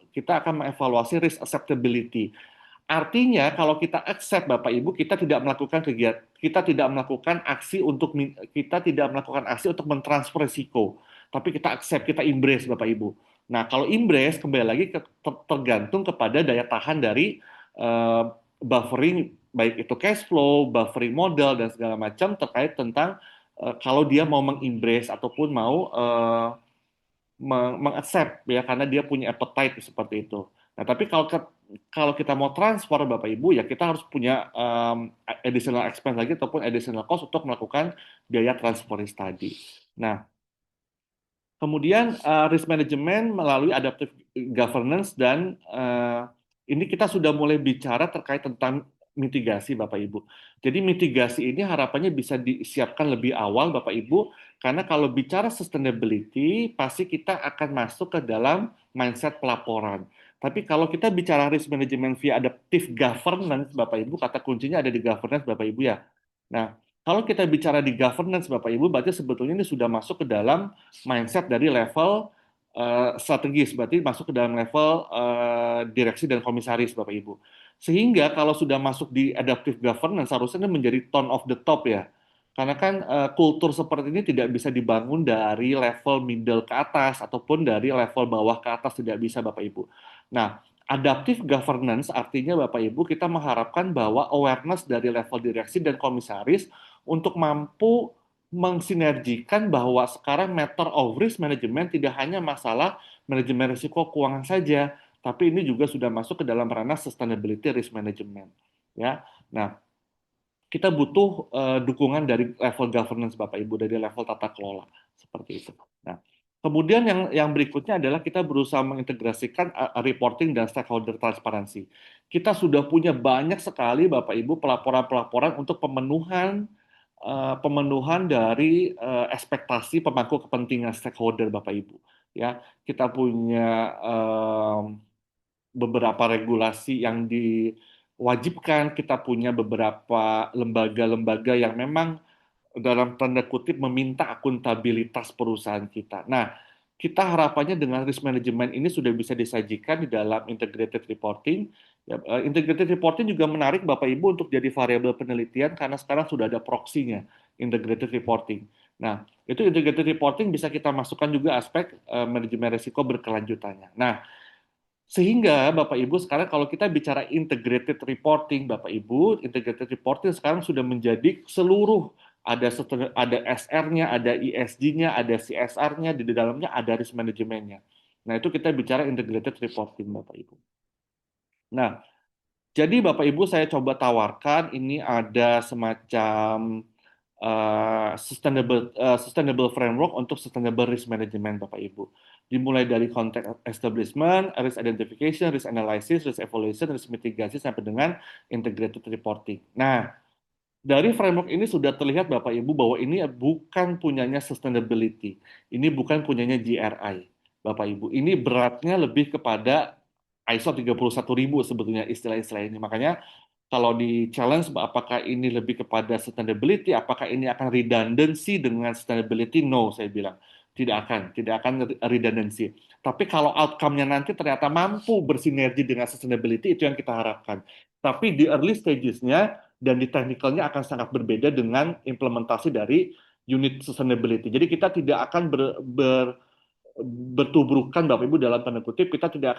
mengevaluasi risk acceptability. Artinya kalau kita accept Bapak Ibu, kita tidak melakukan kegiatan, kita tidak melakukan aksi untuk mentransfer risiko, tapi kita accept, kita embrace Bapak Ibu. Nah, kalau embrace kembali lagi tergantung kepada daya tahan dari uh, buffering, baik itu cash flow, buffering modal dan segala macam terkait tentang kalau dia mau mengembrace ataupun mau mengaccept ya karena dia punya appetite seperti itu. Nah, tapi kalau kita mau transfer Bapak Ibu ya kita harus punya additional expense lagi ataupun additional cost untuk melakukan biaya transferis tadi. Nah, kemudian risk management melalui adaptive governance dan ini kita sudah mulai bicara terkait tentang mitigasi Bapak Ibu. Jadi mitigasi ini harapannya bisa disiapkan lebih awal Bapak Ibu karena kalau bicara sustainability pasti kita akan masuk ke dalam mindset pelaporan. Tapi kalau kita bicara risk management via adaptive governance Bapak Ibu, kata kuncinya ada di governance Bapak Ibu ya. Nah, kalau kita bicara di governance Bapak Ibu berarti sebetulnya ini sudah masuk ke dalam mindset dari level strategis, berarti masuk ke dalam level direksi dan komisaris, Bapak Ibu. Sehingga kalau sudah masuk di adaptive governance, harusnya ini menjadi tone of the top ya. Karena kan kultur seperti ini tidak bisa dibangun dari level middle ke atas, ataupun dari level bawah ke atas, tidak bisa Bapak Ibu. Nah, adaptive governance artinya Bapak Ibu, kita mengharapkan bahwa awareness dari level direksi dan komisaris untuk mampu mensinergikan bahwa sekarang matter of risk management tidak hanya masalah manajemen risiko keuangan saja, tapi ini juga sudah masuk ke dalam ranah sustainability risk management. Ya, nah kita butuh dukungan dari level governance Bapak Ibu, dari level tata kelola seperti itu. Nah, kemudian yang berikutnya adalah kita berusaha mengintegrasikan reporting dan stakeholder transparansi. Kita sudah punya banyak sekali Bapak Ibu pelaporan-pelaporan untuk pemenuhan dari ekspektasi pemangku kepentingan stakeholder Bapak Ibu. Ya, kita punya beberapa regulasi yang diwajibkan, kita punya beberapa lembaga-lembaga yang memang dalam tanda kutip meminta akuntabilitas perusahaan kita. Nah, kita harapannya dengan risk management ini sudah bisa disajikan di dalam integrated reporting. Ya, integrated reporting juga menarik Bapak Ibu untuk jadi variabel penelitian karena sekarang sudah ada proksinya integrated reporting. Nah, itu integrated reporting bisa kita masukkan juga aspek manajemen risiko berkelanjutannya. Nah, sehingga Bapak Ibu sekarang kalau kita bicara integrated reporting, Bapak Ibu, integrated reporting sekarang sudah menjadi seluruh ada SR-nya, ada ESG-nya, ada CSR-nya, di dalamnya ada risk manajemennya. Nah, itu kita bicara integrated reporting, Bapak Ibu. Nah, jadi Bapak Ibu saya coba tawarkan ini ada semacam sustainable framework untuk sustainable risk management Bapak Ibu. Dimulai dari context establishment, risk identification, risk analysis, risk evaluation, risk mitigasi sampai dengan integrated reporting. Nah, dari framework ini sudah terlihat Bapak Ibu bahwa ini bukan punyanya sustainability. Ini bukan punyanya GRI. Bapak Ibu, ini beratnya lebih kepada ISO 31000 sebetulnya istilah-istilah ini. Makanya kalau di challenge apakah ini lebih kepada sustainability, apakah ini akan redundancy dengan sustainability? No, saya bilang tidak akan redundancy. Tapi kalau outcome-nya nanti ternyata mampu bersinergi dengan sustainability, itu yang kita harapkan. Tapi di early stages-nya dan di technical-nya akan sangat berbeda dengan implementasi dari unit sustainability. Jadi kita tidak akan bertubrukan Bapak Ibu dalam tanda kutip kita tidak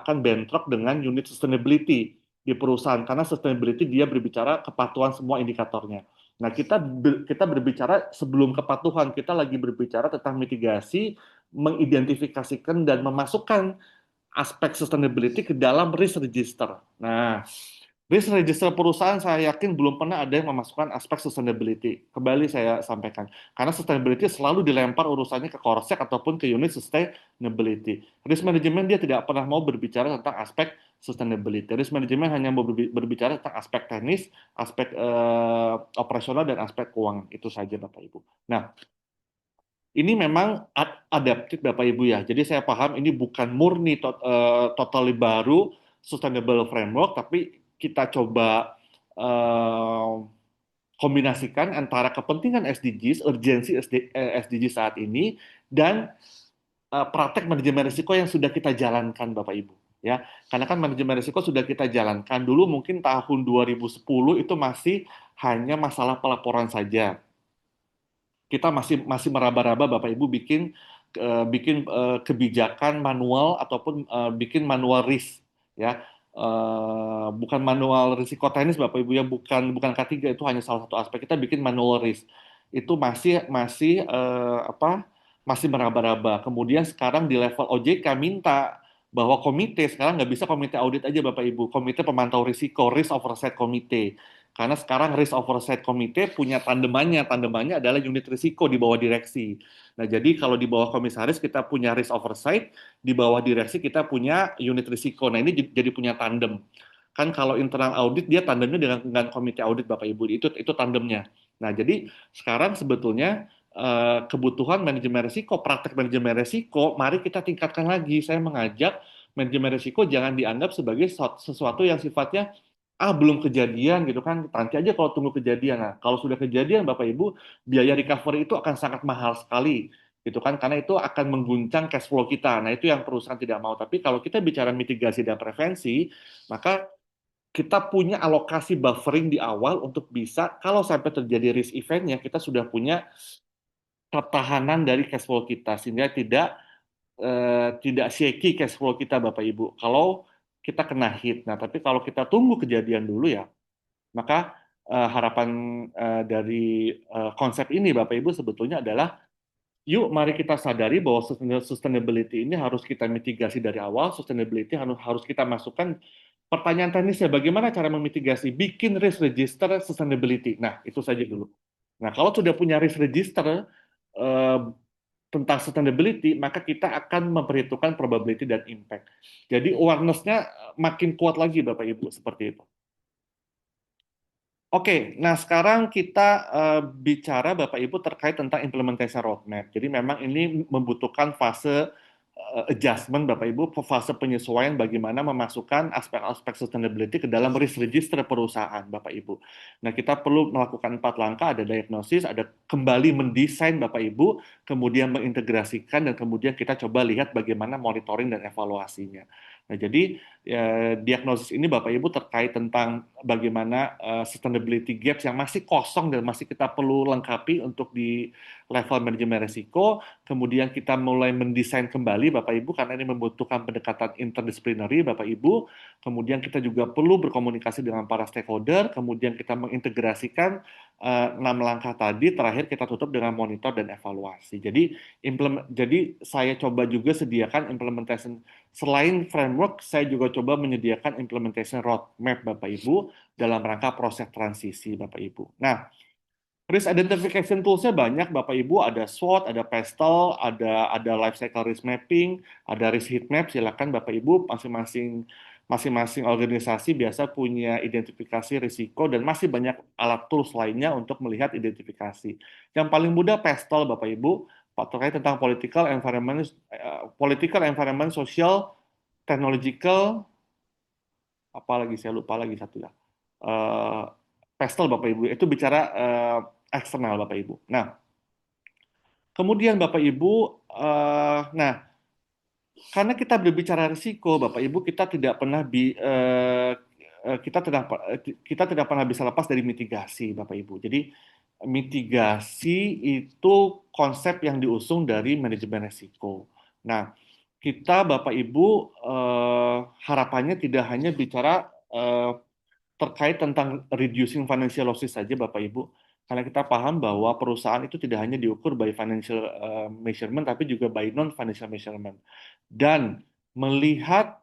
akan bentrok dengan unit sustainability di perusahaan karena sustainability dia berbicara kepatuhan semua indikatornya. Nah, kita berbicara sebelum kepatuhan, kita lagi berbicara tentang mitigasi, mengidentifikasikan dan memasukkan aspek sustainability ke dalam risk register. Nah, risk register perusahaan saya yakin belum pernah ada yang memasukkan aspek sustainability. Kembali saya sampaikan. Karena sustainability selalu dilempar urusannya ke Korsek ataupun ke unit sustainability. Risk management dia tidak pernah mau berbicara tentang aspek sustainability. Risk management hanya mau berbicara tentang aspek teknis, aspek operasional, dan aspek keuangan. Itu saja Bapak Ibu. Nah, ini memang adaptif Bapak Ibu ya. Jadi saya paham ini bukan murni totally baru sustainable framework, tapi kita coba kombinasikan antara kepentingan SDGs, urgensi SDG saat ini, dan praktek manajemen risiko yang sudah kita jalankan Bapak Ibu. Ya, karena kan manajemen risiko sudah kita jalankan dulu mungkin tahun 2010 itu masih hanya masalah pelaporan saja. Kita masih meraba-raba Bapak Ibu bikin kebijakan manual ataupun bikin manual risk ya. Bukan manual risiko teknis Bapak Ibu ya, bukan K3 itu hanya salah satu aspek. Kita bikin manual risk. Itu masih meraba-raba. Kemudian sekarang di level OJK minta bahwa komite sekarang nggak bisa komite audit aja Bapak Ibu, komite pemantau risiko, risk oversight committee. Karena sekarang risk oversight committee punya tandemannya adalah unit risiko di bawah direksi. Nah, jadi kalau di bawah komisaris kita punya risk oversight, di bawah direksi kita punya unit risiko. Nah, ini jadi punya tandem. Kan kalau internal audit dia tandemnya dengan komite audit Bapak Ibu, itu tandemnya. Nah, jadi sekarang sebetulnya kebutuhan manajemen risiko, praktek manajemen risiko, mari kita tingkatkan lagi. Saya mengajak manajemen risiko jangan dianggap sebagai sesuatu yang sifatnya belum kejadian gitu kan, nanti aja kalau tunggu kejadian. Nah, kalau sudah kejadian Bapak Ibu, biaya recovery itu akan sangat mahal sekali gitu kan, karena itu akan mengguncang cash flow kita. Nah, itu yang perusahaan tidak mau. Tapi kalau kita bicara mitigasi dan prevensi, maka kita punya alokasi buffering di awal untuk bisa kalau sampai terjadi risk eventnya kita sudah punya pertahanan dari cash flow kita sehingga tidak shaky cash flow kita Bapak Ibu. Kalau kita kena hit. Nah, tapi kalau kita tunggu kejadian dulu ya, maka harapan dari konsep ini Bapak Ibu sebetulnya adalah yuk mari kita sadari bahwa sustainability ini harus kita mitigasi dari awal, sustainability harus kita masukkan pertanyaan teknisnya bagaimana cara memitigasi, bikin risk register sustainability. Nah, itu saja dulu. Nah, kalau sudah punya risk register eh, tentang sustainability, maka kita akan memperhitungkan probability dan impact. Jadi awareness-nya makin kuat lagi Bapak Ibu seperti itu. Oke, nah sekarang kita bicara Bapak Ibu terkait tentang implementation roadmap. Jadi memang ini membutuhkan fase adjustment Bapak Ibu, fase penyesuaian bagaimana memasukkan aspek-aspek sustainability ke dalam risk register perusahaan Bapak Ibu. Nah kita perlu melakukan 4 langkah, ada diagnosis, ada kembali mendesain Bapak Ibu, kemudian mengintegrasikan dan kemudian kita coba lihat bagaimana monitoring dan evaluasinya. Nah jadi diagnosis ini Bapak Ibu terkait tentang bagaimana sustainability gaps yang masih kosong dan masih kita perlu lengkapi untuk di level manajemen risiko. Kemudian kita mulai mendesain kembali Bapak Ibu karena ini membutuhkan pendekatan interdisciplinary Bapak Ibu. Kemudian kita juga perlu berkomunikasi dengan para stakeholder. Kemudian kita mengintegrasikan 6 langkah tadi. Terakhir kita tutup dengan monitor dan evaluasi. Jadi saya coba juga sediakan implementation. Selain framework, saya juga coba menyediakan implementation roadmap Bapak Ibu dalam rangka proses transisi Bapak Ibu. Nah, risk identification tools-nya banyak Bapak Ibu, ada SWOT, ada PESTEL, ada life cycle risk mapping, ada risk heat map. Silakan Bapak Ibu masing-masing organisasi biasa punya identifikasi risiko dan masih banyak alat tools lainnya untuk melihat identifikasi. Yang paling mudah PESTEL Bapak Ibu, terkait tentang political environment, social, technological, apalagi saya lupa lagi satu ya. Eh, Pestel Bapak Ibu itu bicara eksternal Bapak Ibu. Nah, kemudian Bapak Ibu, nah karena kita berbicara risiko Bapak Ibu, kita tidak pernah bisa lepas dari mitigasi Bapak Ibu. Jadi mitigasi itu konsep yang diusung dari manajemen risiko. Nah, kita Bapak Ibu harapannya tidak hanya bicara terkait tentang reducing financial losses saja Bapak Ibu. Karena kita paham bahwa perusahaan itu tidak hanya diukur by financial measurement tapi juga by non financial measurement. Dan melihat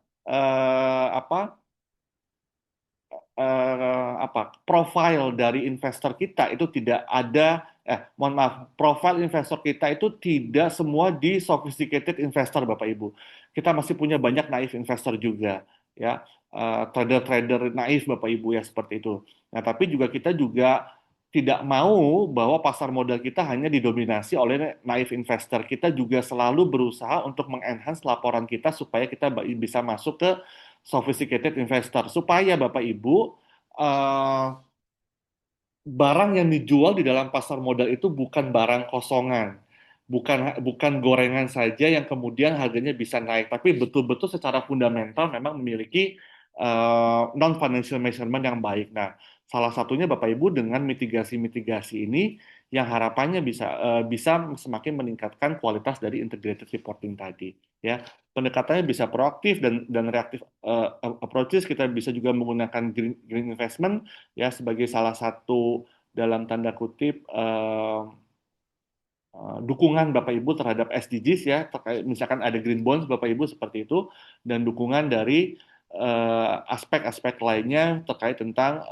profil dari investor kita itu tidak ada mohon maaf, profil investor kita itu tidak semua di sophisticated investor Bapak Ibu. Kita masih punya banyak naif investor juga ya. Trader-trader naif Bapak Ibu ya seperti itu. Nah, tapi kita juga tidak mau bahwa pasar modal kita hanya didominasi oleh naif investor. Kita juga selalu berusaha untuk mengenhance laporan kita supaya kita bisa masuk ke sophisticated investor supaya Bapak Ibu eh, barang yang dijual di dalam pasar modal itu bukan barang kosongan, bukan bukan gorengan saja yang kemudian harganya bisa naik, tapi betul-betul secara fundamental memang memiliki non financial measurement yang baik. Nah, salah satunya Bapak Ibu dengan mitigasi-mitigasi ini yang harapannya bisa semakin meningkatkan kualitas dari integrated reporting tadi. Ya, pendekatannya bisa proaktif dan reaktif approaches. Kita bisa juga menggunakan green investment ya sebagai salah satu dalam tanda kutip dukungan Bapak Ibu terhadap SDGs ya, terkait misalkan ada green bonds Bapak Ibu seperti itu, dan dukungan dari aspek-aspek lainnya terkait tentang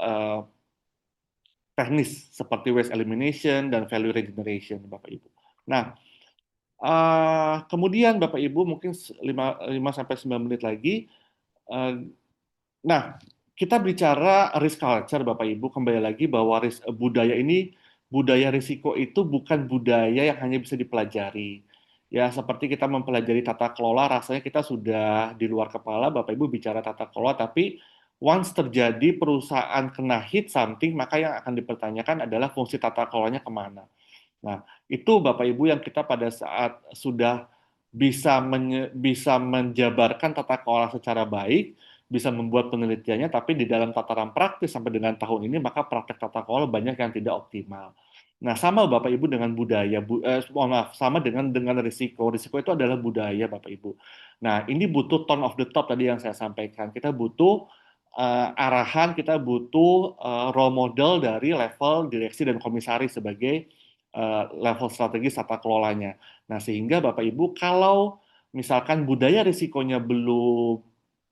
teknis seperti waste elimination dan value regeneration Bapak Ibu. Nah, kemudian Bapak Ibu mungkin 5 sampai 9 menit lagi. eh, Nah, kita bicara risk culture, Bapak Ibu, kembali lagi bahwa budaya ini, budaya risiko itu bukan budaya yang hanya bisa dipelajari. Ya, seperti kita mempelajari tata kelola, rasanya kita sudah di luar kepala, Bapak Ibu bicara tata kelola, tapi once terjadi perusahaan kena hit something, maka yang akan dipertanyakan adalah fungsi tata kelolanya kemana. Nah, itu Bapak Ibu yang kita pada saat sudah bisa menjabarkan tata kelola secara baik, bisa membuat penelitiannya, tapi di dalam tataran praktis sampai dengan tahun ini, maka praktek tata kelola banyak yang tidak optimal. Nah, sama Bapak Ibu dengan budaya, mohon maaf, sama dengan risiko. Risiko itu adalah budaya, Bapak Ibu. Nah, ini butuh tone of the top tadi yang saya sampaikan. Kita butuh arahan, kita butuh role model dari level direksi dan komisaris sebagai level strategis tata kelolanya. Nah, sehingga Bapak Ibu kalau misalkan budaya risikonya belum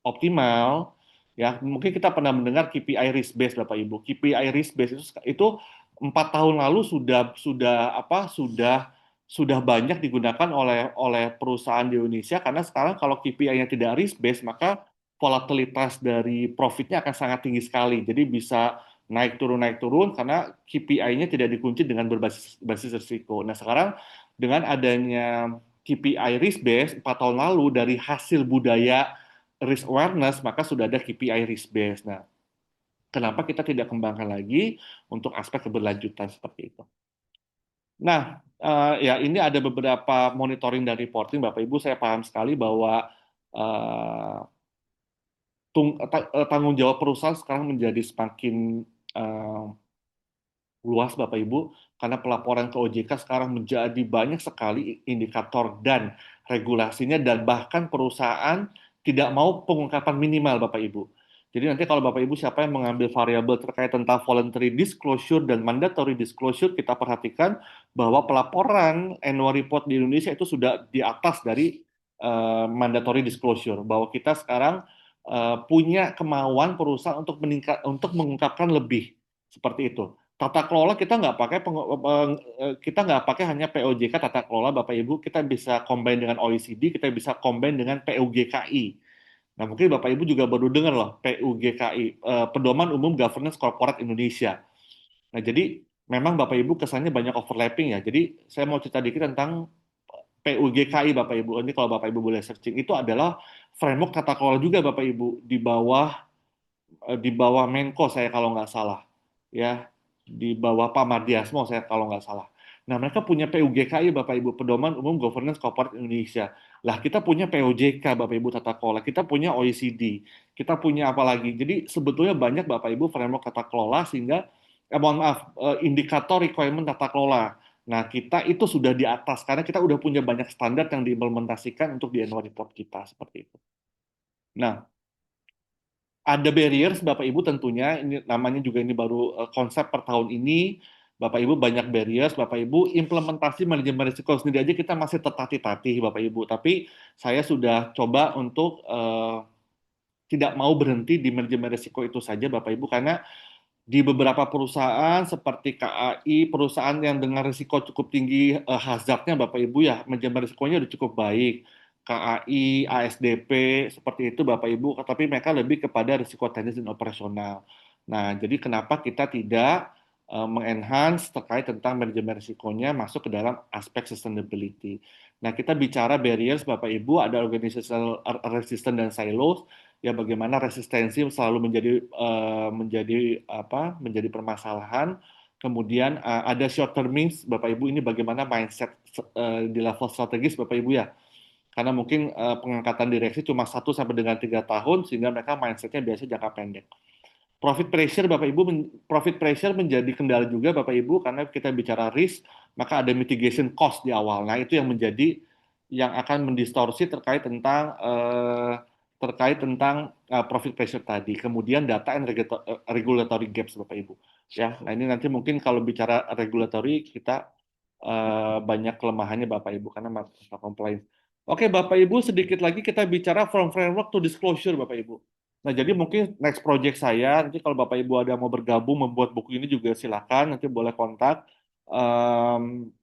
optimal, ya mungkin kita pernah mendengar KPI risk base Bapak Ibu. KPI risk base itu 4 tahun lalu sudah banyak digunakan oleh perusahaan di Indonesia karena sekarang kalau KPI-nya tidak risk base maka volatilitas dari profitnya akan sangat tinggi sekali. Jadi bisa naik turun karena KPI-nya tidak dikunci dengan berbasis basis risiko. Nah, sekarang dengan adanya KPI risk base 4 tahun lalu dari hasil budaya risk awareness maka sudah ada KPI risk base. Nah, kenapa kita tidak kembangkan lagi untuk aspek keberlanjutan seperti itu? Nah, ya ini ada beberapa monitoring dan reporting Bapak Ibu. Saya paham sekali bahwa eh, tanggung jawab perusahaan sekarang menjadi semakin eh, luas Bapak Ibu, karena pelaporan ke OJK sekarang menjadi banyak sekali indikator dan regulasinya dan bahkan perusahaan tidak mau pengungkapan minimal Bapak Ibu. Jadi nanti kalau Bapak Ibu siapa yang mengambil variabel terkait tentang voluntary disclosure dan mandatory disclosure, kita perhatikan bahwa pelaporan annual report di Indonesia itu sudah di atas dari mandatory disclosure, bahwa kita sekarang punya kemauan perusahaan untuk mengungkapkan lebih seperti itu. Tata kelola kita nggak pakai hanya POJK tata kelola Bapak Ibu, kita bisa combine dengan OECD, kita bisa combine dengan PUGKI. Nah, mungkin Bapak Ibu juga baru dengar loh PUGKI, Pedoman Umum Governance Corporate Indonesia. Nah, jadi memang Bapak Ibu kesannya banyak overlapping ya. Jadi saya mau cerita dikit tentang PUGKI Bapak Ibu. Ini kalau Bapak Ibu boleh searching, itu adalah framework tata kelola juga Bapak Ibu di bawah Menko saya kalau nggak salah, ya di bawah Pak Mardiasmo saya kalau nggak salah. Nah, mereka punya PUGKI Bapak Ibu, Pedoman Umum Governance Corporate Indonesia. Lah kita punya POJK Bapak Ibu tata kelola, kita punya OECD, kita punya apa lagi. Jadi sebetulnya banyak Bapak Ibu framework tata kelola sehingga mohon maaf indikator requirement tata kelola. Nah, kita itu sudah di atas karena kita udah punya banyak standar yang diimplementasikan untuk di annual report kita seperti itu. Nah, ada barriers Bapak Ibu tentunya, ini namanya juga ini baru konsep per tahun ini, Bapak Ibu banyak barriers, Bapak Ibu implementasi manajemen risiko sendiri aja kita masih tertatih-tatih Bapak Ibu, tapi saya sudah coba untuk tidak mau berhenti di manajemen risiko itu saja Bapak Ibu, karena di beberapa perusahaan seperti KAI, perusahaan yang dengan risiko cukup tinggi hazardnya Bapak Ibu ya, manajemen risikonya udah cukup baik. KAI, ASDP, seperti itu Bapak Ibu, tapi mereka lebih kepada risiko teknis dan operasional. Nah, jadi kenapa kita tidak mengenhance terkait tentang manajemen risikonya masuk ke dalam aspek sustainability. Nah, kita bicara barriers Bapak Ibu, ada organizational resistance dan silos, ya bagaimana resistensi selalu menjadi permasalahan. Kemudian ada short termings Bapak Ibu, ini bagaimana mindset di level strategis Bapak Ibu ya. Karena mungkin pengangkatan direksi cuma 1 sampai dengan 3 tahun sehingga mereka mindsetnya biasanya jangka pendek. Profit pressure menjadi kendala juga Bapak Ibu karena kita bicara risk, maka ada mitigation cost di awal. Nah, itu yang akan mendistorsi terkait tentang profit pressure tadi. Kemudian data and regulatory gaps Bapak Ibu. Ya, nah ini nanti mungkin kalau bicara regulatory kita banyak kelemahannya Bapak Ibu karena masalah compliance. Oke, Bapak Ibu, sedikit lagi kita bicara from framework to disclosure, Bapak Ibu. Nah, jadi mungkin next project saya, nanti kalau Bapak Ibu ada mau bergabung membuat buku ini juga silakan, nanti boleh kontak.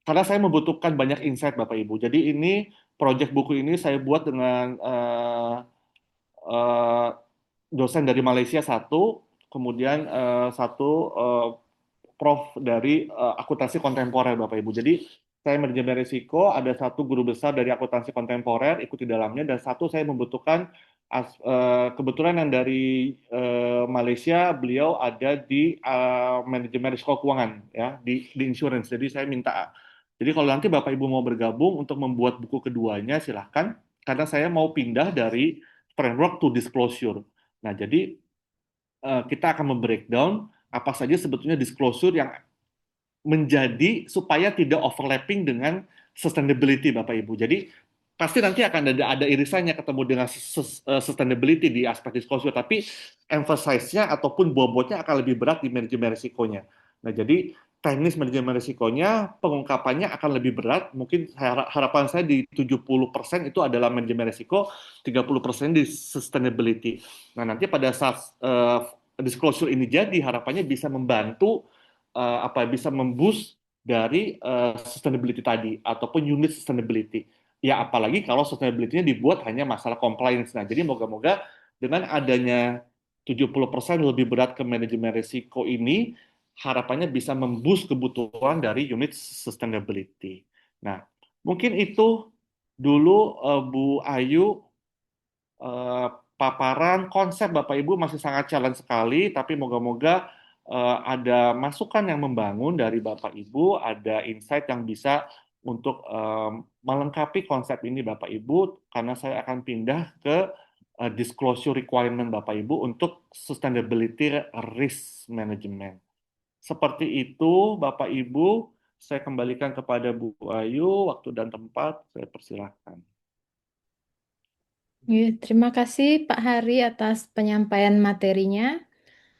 Karena saya membutuhkan banyak insight, Bapak Ibu. Jadi ini project buku ini saya buat dengan eh, dosen dari Malaysia satu, kemudian satu eh, prof dari akuntansi kontemporer Bapak Ibu. Jadi saya manajemen risiko, ada satu guru besar dari akuntansi kontemporer ikut di dalamnya, dan satu saya membutuhkan kebetulan yang dari Malaysia, beliau ada di manajemen risiko keuangan ya di insurance. Jadi saya minta. Jadi kalau nanti Bapak Ibu mau bergabung untuk membuat buku keduanya silahkan, karena saya mau pindah dari framework to disclosure. Nah, jadi kita akan membreakdown apa saja sebetulnya disclosure yang menjadi supaya tidak overlapping dengan sustainability Bapak Ibu. Jadi pasti nanti akan ada irisannya ketemu dengan sustainability di aspek disclosure, tapi emphasize-nya ataupun bobotnya akan lebih berat di manajemen risikonya. Nah, jadi teknis manajemen risikonya, pengungkapannya akan lebih berat. Mungkin harapan saya di 70% itu adalah manajemen risiko, 30% di sustainability. Nah, nanti pada saat disclosure ini jadi, harapannya bisa membantu bisa memboost dari sustainability tadi ataupun unit sustainability. Ya apalagi kalau sustainability-nya dibuat hanya masalah compliance. Nah, jadi moga-moga dengan adanya 70% lebih berat ke manajemen risiko ini, harapannya bisa memboost kebutuhan dari unit sustainability. Nah, mungkin itu dulu Bu Ayu, eh, paparan konsep Bapak Ibu masih sangat challenge sekali, tapi moga-moga ada masukan yang membangun dari Bapak Ibu, ada insight yang bisa untuk melengkapi konsep ini Bapak Ibu, karena saya akan pindah ke disclosure requirement Bapak Ibu untuk sustainability risk management. Seperti itu Bapak Ibu, saya kembalikan kepada Bu Ayu, waktu dan tempat saya persilahkan. Ya, terima kasih Pak Hari atas penyampaian materinya.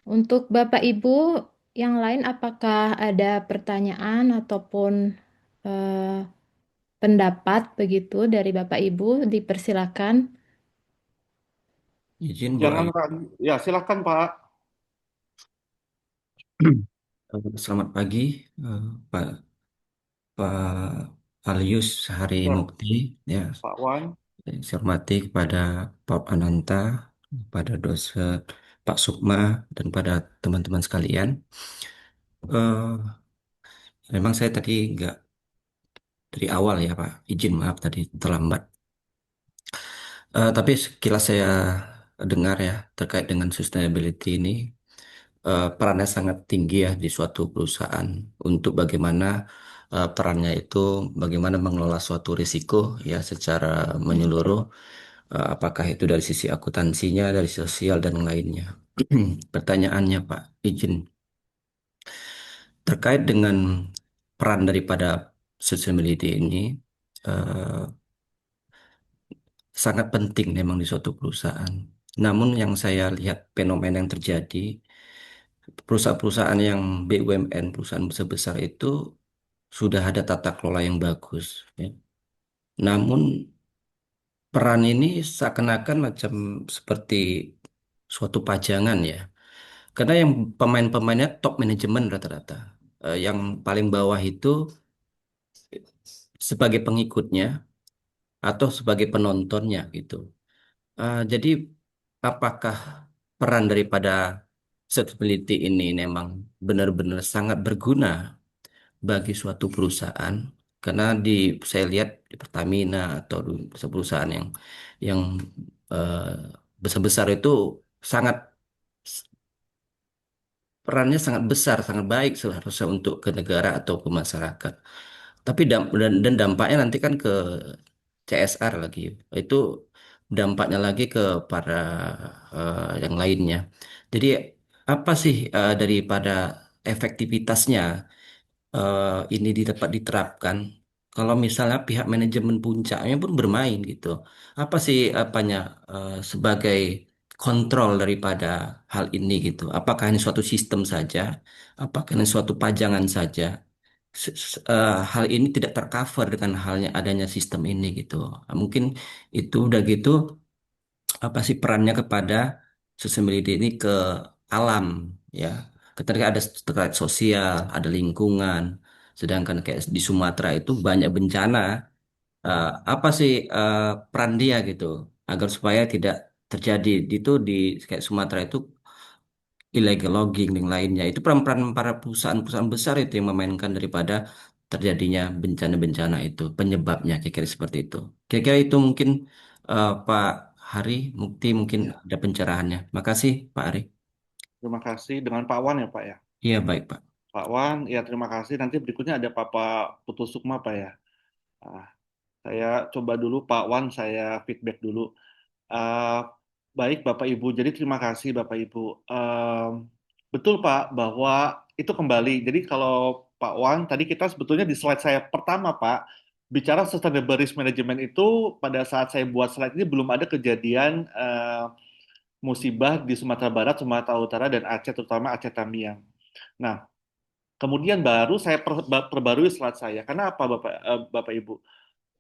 Untuk Bapak Ibu yang lain, apakah ada pertanyaan ataupun eh, pendapat begitu dari Bapak Ibu? Dipersilakan. Izin Bu Jangan Ayu. ragu. Ya, silakan Pak. Selamat pagi, Pak Pak Alius Hari Ya, Mukti. Ya, Pak Wan. saya hormati kepada Pak Ananta, pada dosen Pak Sukma, dan pada teman-teman sekalian. Eh, Memang saya tadi nggak dari awal ya Pak, izin maaf tadi terlambat. Tapi sekilas saya dengar ya terkait dengan sustainability ini, perannya sangat tinggi ya di suatu perusahaan untuk bagaimana perannya itu bagaimana mengelola suatu risiko ya secara menyeluruh, apakah itu dari sisi akuntansinya, dari sosial dan lainnya. Pertanyaannya Pak, izin terkait dengan peran daripada sustainability ini. eh, Sangat penting memang di suatu perusahaan. Namun yang saya lihat fenomena yang terjadi, perusahaan-perusahaan yang BUMN, perusahaan besar-besar itu sudah ada tata kelola yang bagus, ya. Namun peran ini seakan-akan macam seperti suatu pajangan ya. Karena yang pemain-pemainnya top manajemen rata-rata. Yang paling bawah itu sebagai pengikutnya atau sebagai penontonnya gitu. Jadi apakah peran daripada sustainability ini memang benar-benar sangat berguna bagi suatu perusahaan? Karena saya lihat di Pertamina atau di perusahaan yang eh, besar-besar itu sangat perannya sangat besar, sangat baik seharusnya untuk ke negara atau ke masyarakat. Tapi dan dampaknya nanti kan ke CSR lagi. Itu dampaknya lagi ke para yang lainnya. Jadi apa sih daripada efektivitasnya ini dapat diterapkan? Kalau misalnya pihak manajemen puncaknya pun bermain gitu. Apa sih apanya sebagai kontrol daripada hal ini gitu? Apakah ini suatu sistem saja? Apakah ini suatu pajangan saja? hal ini tidak tercover dengan halnya adanya sistem ini gitu. Mungkin itu udah gitu apa sih perannya kepada sustainability ini ke alam ya. Ketika ada terkait sosial, ada lingkungan, sedangkan kayak di Sumatera itu banyak bencana. Apa sih peran dia gitu agar supaya tidak terjadi itu di kayak Sumatera itu illegal logging dan lainnya. Itu peran-peran para perusahaan-perusahaan besar itu yang memainkan daripada terjadinya bencana-bencana itu, penyebabnya kira-kira seperti itu. Kira-kira itu mungkin Pak Hari Mukti mungkin Ya, ada pencerahannya. Makasih Pak Hari. terima kasih dengan Pak Wan ya Pak ya. Iya baik Pak. Pak Wan, ya terima kasih. Nanti berikutnya ada Bapak Putu Sukma Pak ya. Ah, saya coba dulu Pak Wan, saya feedback dulu. Ah, baik Bapak Ibu, jadi terima kasih Bapak Ibu. Betul Pak, bahwa itu kembali. Jadi kalau Pak Wan, tadi kita sebetulnya di slide saya pertama Pak, bicara sustainable risk management itu pada saat saya buat slide ini belum ada kejadian musibah di Sumatera Barat, Sumatera Utara, dan Aceh, terutama Aceh Tamiang. Nah, kemudian baru saya perbarui slide saya. Karena apa Bapak Ibu?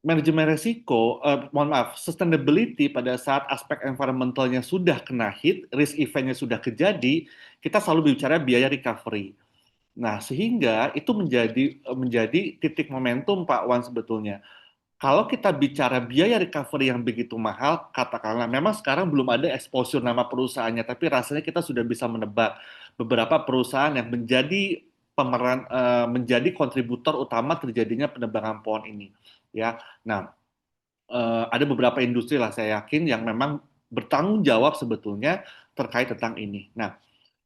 Manajemen resiko, mohon maaf, sustainability pada saat aspek environmentalnya sudah kena hit, risk eventnya sudah kejadi, kita selalu bicara biaya recovery. Nah, sehingga itu menjadi titik momentum Pak Wan sebetulnya. Kalau kita bicara biaya recovery yang begitu mahal, katakanlah memang sekarang belum ada exposure nama perusahaannya, tapi rasanya kita sudah bisa menebak beberapa perusahaan yang menjadi menjadi kontributor utama terjadinya penebangan pohon ini. Ya, nah ada beberapa industri lah saya yakin yang memang bertanggung jawab sebetulnya terkait tentang ini. Nah,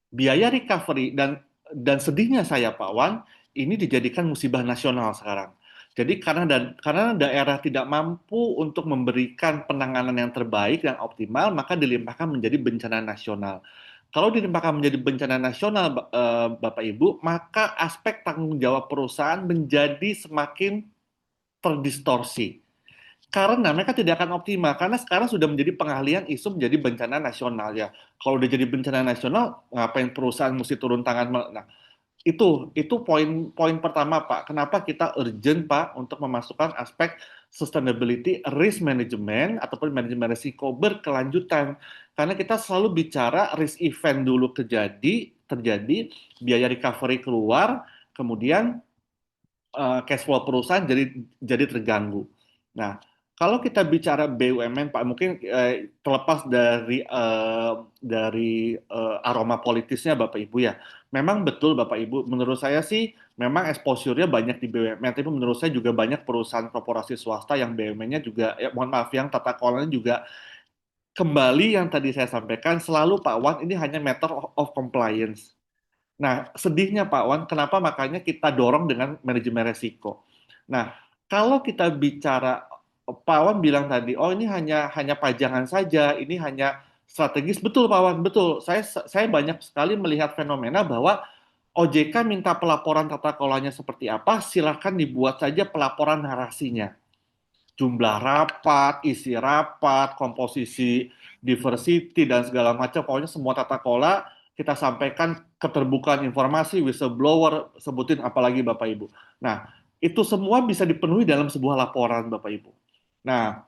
biaya recovery dan sedihnya saya Pak Wan, ini dijadikan musibah nasional sekarang. Jadi karena daerah tidak mampu untuk memberikan penanganan yang terbaik dan optimal, maka dilimpahkan menjadi bencana nasional. Kalau dilimpahkan menjadi bencana nasional, Bapak Ibu, maka aspek tanggung jawab perusahaan menjadi semakin terdistorsi. Karena mereka tidak akan optimal, karena sekarang sudah menjadi pengalihan isu menjadi bencana nasional ya. Kalau udah jadi bencana nasional, ngapain perusahaan mesti turun tangan? Nah, itu poin pertama Pak. Kenapa kita urgent Pak untuk memasukkan aspek sustainability risk management ataupun manajemen risiko berkelanjutan. Karena kita selalu bicara risk event dulu terjadi, biaya recovery keluar, kemudian cash flow perusahaan jadi terganggu. Nah, kalau kita bicara BUMN, Pak, mungkin terlepas dari aroma politisnya, Bapak Ibu ya. Memang betul, Bapak Ibu. Menurut saya sih, memang exposure-nya banyak di BUMN. Tapi menurut saya juga banyak perusahaan korporasi swasta yang BUMN-nya juga, ya, mohon maaf, yang tata kelolanya juga kembali yang tadi saya sampaikan. Selalu Pak Wan, ini hanya matter of compliance. Nah, sedihnya Pak Wan, kenapa makanya kita dorong dengan manajemen resiko. Nah, kalau kita bicara, Pak Wan bilang tadi, oh ini hanya pajangan saja, ini hanya strategis. Betul Pak Wan, betul. Saya banyak sekali melihat fenomena bahwa OJK minta pelaporan tata kelolanya seperti apa, silakan dibuat saja pelaporan narasinya. Jumlah rapat, isi rapat, komposisi diversity, dan segala macam. Pokoknya semua tata kelola kita sampaikan keterbukaan informasi, whistleblower, sebutin apalagi Bapak Ibu. Nah, itu semua bisa dipenuhi dalam sebuah laporan Bapak Ibu. Nah,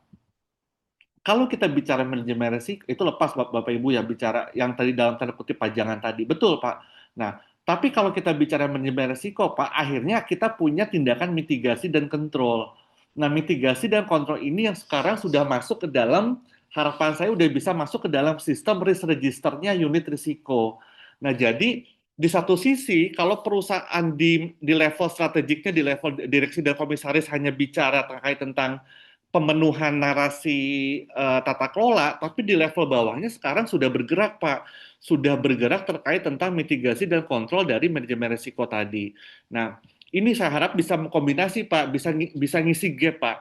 kalau kita bicara manajemen risiko, itu lepas Bapak Ibu ya bicara yang tadi dalam tanda kutip pajangan tadi. Betul Pak. Nah, tapi kalau kita bicara manajemen risiko Pak, akhirnya kita punya tindakan mitigasi dan kontrol. Nah, mitigasi dan kontrol ini yang sekarang sudah masuk ke dalam, harapan saya udah bisa masuk ke dalam sistem risk registernya unit risiko. Nah, jadi di satu sisi, kalau perusahaan di level strategiknya, di level direksi dan komisaris hanya bicara terkait tentang pemenuhan narasi tata kelola, tapi di level bawahnya sekarang sudah bergerak, Pak. Sudah bergerak terkait tentang mitigasi dan kontrol dari manajemen risiko tadi. Nah, ini saya harap bisa mengkombinasi, Pak, bisa ngisi gap, Pak.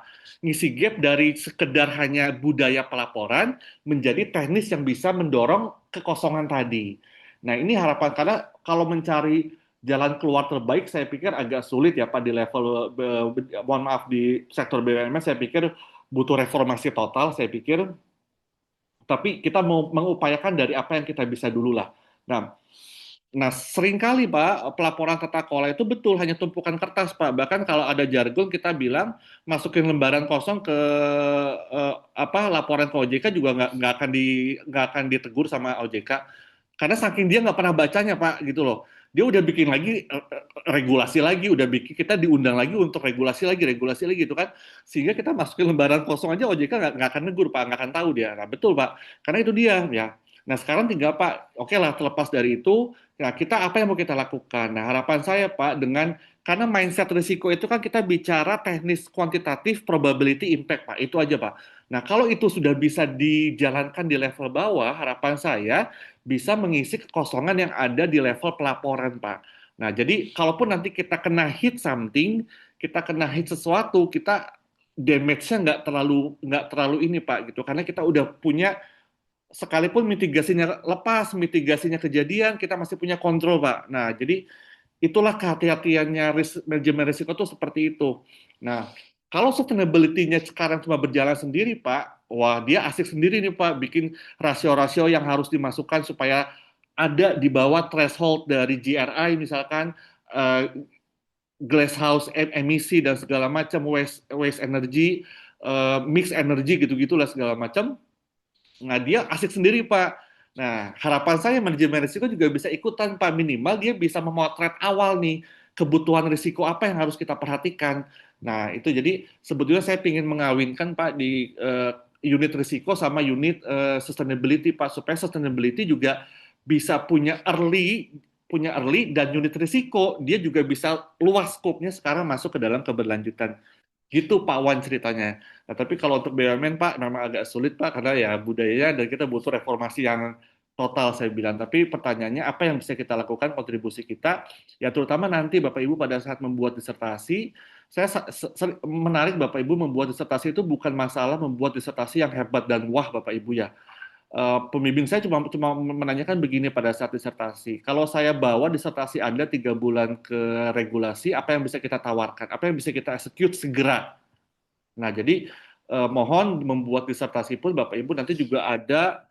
Ngisi gap dari sekedar hanya budaya pelaporan menjadi teknis yang bisa mendorong kekosongan tadi. Nah, ini harapan karena kalau mencari jalan keluar terbaik saya pikir agak sulit ya Pak di level mohon maaf di sektor BUMN saya pikir butuh reformasi total saya pikir tapi kita mau mengupayakan dari apa yang kita bisa dulu lah. Nah, Nah, seringkali Pak, pelaporan tata kelola itu betul hanya tumpukan kertas Pak. Bahkan kalau ada jargon kita bilang masukin lembaran kosong ke laporan ke OJK juga nggak akan ditegur sama OJK. Karena saking dia nggak pernah bacanya Pak gitu loh. Dia udah bikin lagi regulasi lagi, udah bikin kita diundang lagi untuk regulasi lagi gitu kan. Sehingga kita masukin lembaran kosong aja OJK nggak akan negur Pak, nggak akan tahu dia. Nah, betul Pak. Karena itu dia ya. Nah, sekarang tinggal Pak, oke lah terlepas dari itu, nah, kita apa yang mau kita lakukan? Nah, harapan saya, Pak, karena mindset risiko itu kan kita bicara teknis kuantitatif probability impact, Pak. Itu aja, Pak. Nah, kalau itu sudah bisa dijalankan di level bawah, harapan saya bisa mengisi kekosongan yang ada di level pelaporan, Pak. Nah, jadi kalaupun nanti kita kena hit something, kita kena hit sesuatu, kita damage-nya nggak terlalu ini, Pak, gitu. Karena kita udah punya sekalipun mitigasinya lepas, mitigasinya kejadian, kita masih punya kontrol, Pak. Nah, jadi itulah kehati-hatiannya manajemen risiko tuh seperti itu. Nah, kalau sustainability-nya sekarang cuma berjalan sendiri, Pak, wah dia asik sendiri nih, Pak, bikin rasio-rasio yang harus dimasukkan supaya ada di bawah threshold dari GRI, misalkan eh, glass house emisi dan segala macam, waste energy, mix energy gitu-gitulah segala macam. Nah, dia asik sendiri, Pak. Nah, harapan saya manajemen risiko juga bisa ikutan, Pak. Minimal dia bisa memotret awal nih, kebutuhan risiko apa yang harus kita perhatikan. Nah, itu jadi sebetulnya saya ingin mengawinkan, Pak, di unit risiko sama unit sustainability, Pak. Supaya sustainability juga bisa punya early dan unit risiko, dia juga bisa luas skopnya sekarang masuk ke dalam keberlanjutan. Gitu Pak Wan ceritanya. Nah, tapi kalau untuk BUMN Pak memang agak sulit Pak karena ya budayanya dan kita butuh reformasi yang total saya bilang. Tapi pertanyaannya apa yang bisa kita lakukan kontribusi kita ya terutama nanti Bapak Ibu pada saat membuat disertasi saya menarik Bapak Ibu membuat disertasi itu bukan masalah membuat disertasi yang hebat dan wah Bapak Ibu ya. Pembimbing saya cuma menanyakan begini pada saat disertasi. Kalau saya bawa disertasi Anda 3 bulan ke regulasi, apa yang bisa kita tawarkan? Apa yang bisa kita execute segera? Nah, jadi mohon membuat disertasi pun Bapak Ibu nanti juga ada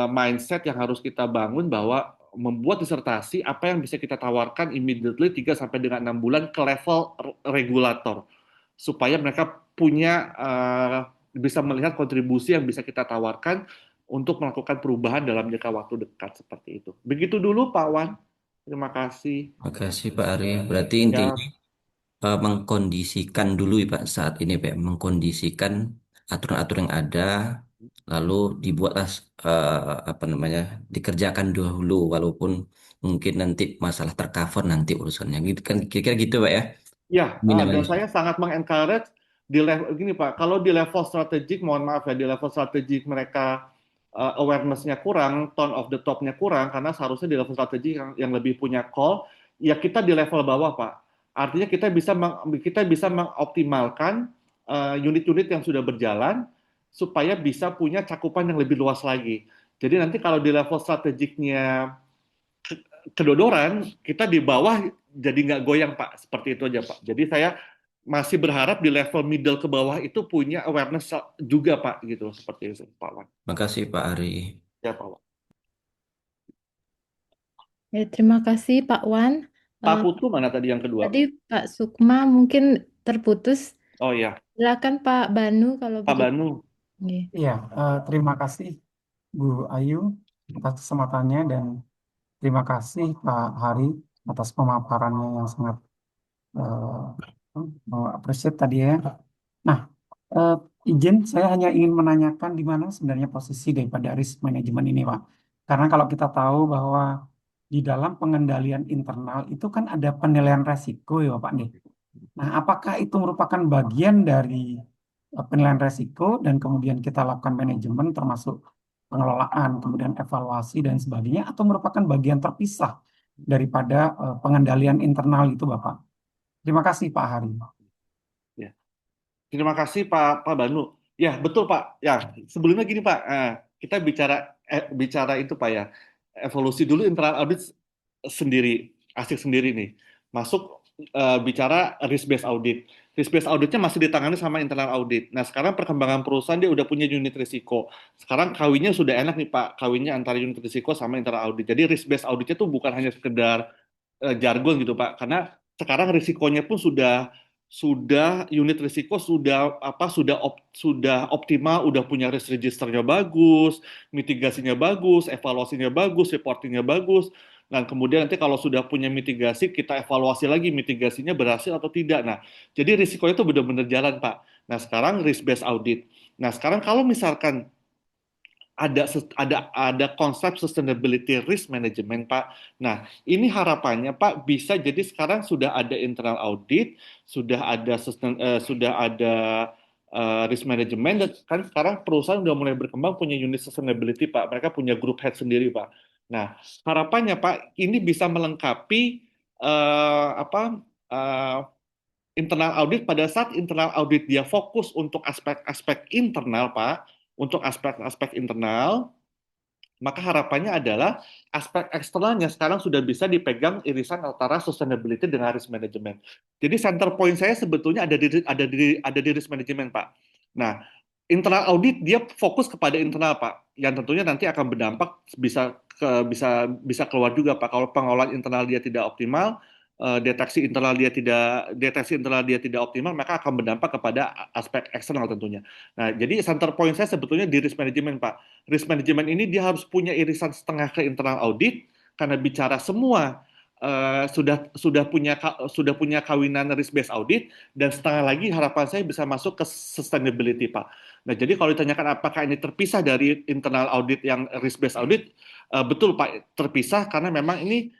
mindset yang harus kita bangun bahwa membuat disertasi apa yang bisa kita tawarkan immediately 3 sampai dengan 6 bulan ke level regulator supaya mereka punya bisa melihat kontribusi yang bisa kita tawarkan untuk melakukan perubahan dalam jangka waktu dekat seperti itu. Begitu dulu Pak Wan. Terima kasih. Makasih Pak Ari. Berarti Ya, intinya mengkondisikan dulu ya Pak saat ini Pak, mengkondisikan aturan-aturan yang ada, lalu dibuatlah apa namanya, dikerjakan dahulu walaupun mungkin nanti masalah tercover nanti urusannya. Gitu kan kira-kira gitu Pak ya. ya, dan Minimalnya. saya sangat mengencourage di level gini Pak, kalau di level strategik, mohon maaf ya, di level strategik mereka awareness-nya kurang, tone of the top-nya kurang, karena seharusnya di level strategik yang lebih punya call, ya kita di level bawah Pak. Artinya kita bisa mengoptimalkan unit-unit yang sudah berjalan supaya bisa punya cakupan yang lebih luas lagi. Jadi nanti kalau di level strategiknya kedodoran, kita di bawah jadi nggak goyang Pak, seperti itu aja Pak. Jadi saya masih berharap di level middle ke bawah itu punya awareness juga Pak, gitu seperti itu Pak Wan. Makasih Pak Ari. Ya Pak Wan. Ya, terima kasih Pak Wan. Pak Eh, Putu mana tadi yang kedua Tadi Pak? Pak Sukma mungkin terputus. Oh ya, Silakan Pak Banu kalau Pak begitu. Banu. Oke. Iya, terima kasih Bu Ayu atas kesempatannya dan terima kasih Pak Hari atas pemaparannya yang sangat appreciate tadi ya. Nah, eh, izin saya hanya ingin menanyakan di mana sebenarnya posisi daripada risk management ini, Pak. Karena kalau kita tahu bahwa di dalam pengendalian internal itu kan ada penilaian resiko ya, Pak nih. Nah, apakah itu merupakan bagian dari penilaian resiko dan kemudian kita lakukan manajemen termasuk pengelolaan, kemudian evaluasi dan sebagainya, atau merupakan bagian terpisah daripada pengendalian internal itu, Bapak? Terima kasih, Pak Hari. Ya. Terima kasih Pak Banu. Ya betul Pak. Ya sebelumnya gini Pak, kita bicara itu Pak ya. Evolusi dulu internal audit sendiri, asik sendiri nih. Masuk bicara risk based audit. Risk based auditnya masih ditangani sama internal audit. Nah, sekarang perkembangan perusahaan dia udah punya unit risiko. Sekarang kawinnya sudah enak nih Pak, kawinnya antara unit risiko sama internal audit. Jadi risk based auditnya tuh bukan hanya sekedar jargon gitu Pak, karena sekarang risikonya pun sudah unit risiko sudah optimal, udah punya risk registernya bagus, mitigasinya bagus, evaluasinya bagus, reportingnya bagus. Dan kemudian nanti kalau sudah punya mitigasi, kita evaluasi lagi mitigasinya berhasil atau tidak. Nah, jadi risikonya itu benar-benar jalan, Pak. Nah, sekarang risk based audit. Nah, sekarang kalau misalkan ada konsep sustainability risk management, Pak. Nah, ini harapannya, Pak, bisa jadi sekarang sudah ada internal audit, sudah ada risk management, dan kan sekarang perusahaan sudah mulai berkembang punya unit sustainability, Pak. Mereka punya group head sendiri, Pak. Nah, harapannya, Pak, ini bisa melengkapi apa internal audit. Pada saat internal audit dia fokus untuk aspek-aspek internal, Pak, untuk aspek-aspek internal, maka harapannya adalah aspek eksternalnya sekarang sudah bisa dipegang irisan antara sustainability dengan risk management. Jadi center point saya sebetulnya ada di risk management, Pak. Nah, internal audit dia fokus kepada internal, Pak, yang tentunya nanti akan berdampak bisa keluar juga, Pak. Kalau pengelolaan internal dia tidak optimal, deteksi internal dia tidak optimal, maka akan berdampak kepada aspek eksternal tentunya. Nah, jadi center point saya sebetulnya di risk management, Pak. Risk management ini dia harus punya irisan setengah ke internal audit, karena bicara semua sudah punya kawinan risk based audit, dan setengah lagi harapan saya bisa masuk ke sustainability, Pak. Nah, jadi kalau ditanyakan apakah ini terpisah dari internal audit yang risk based audit, betul Pak, terpisah, karena memang ini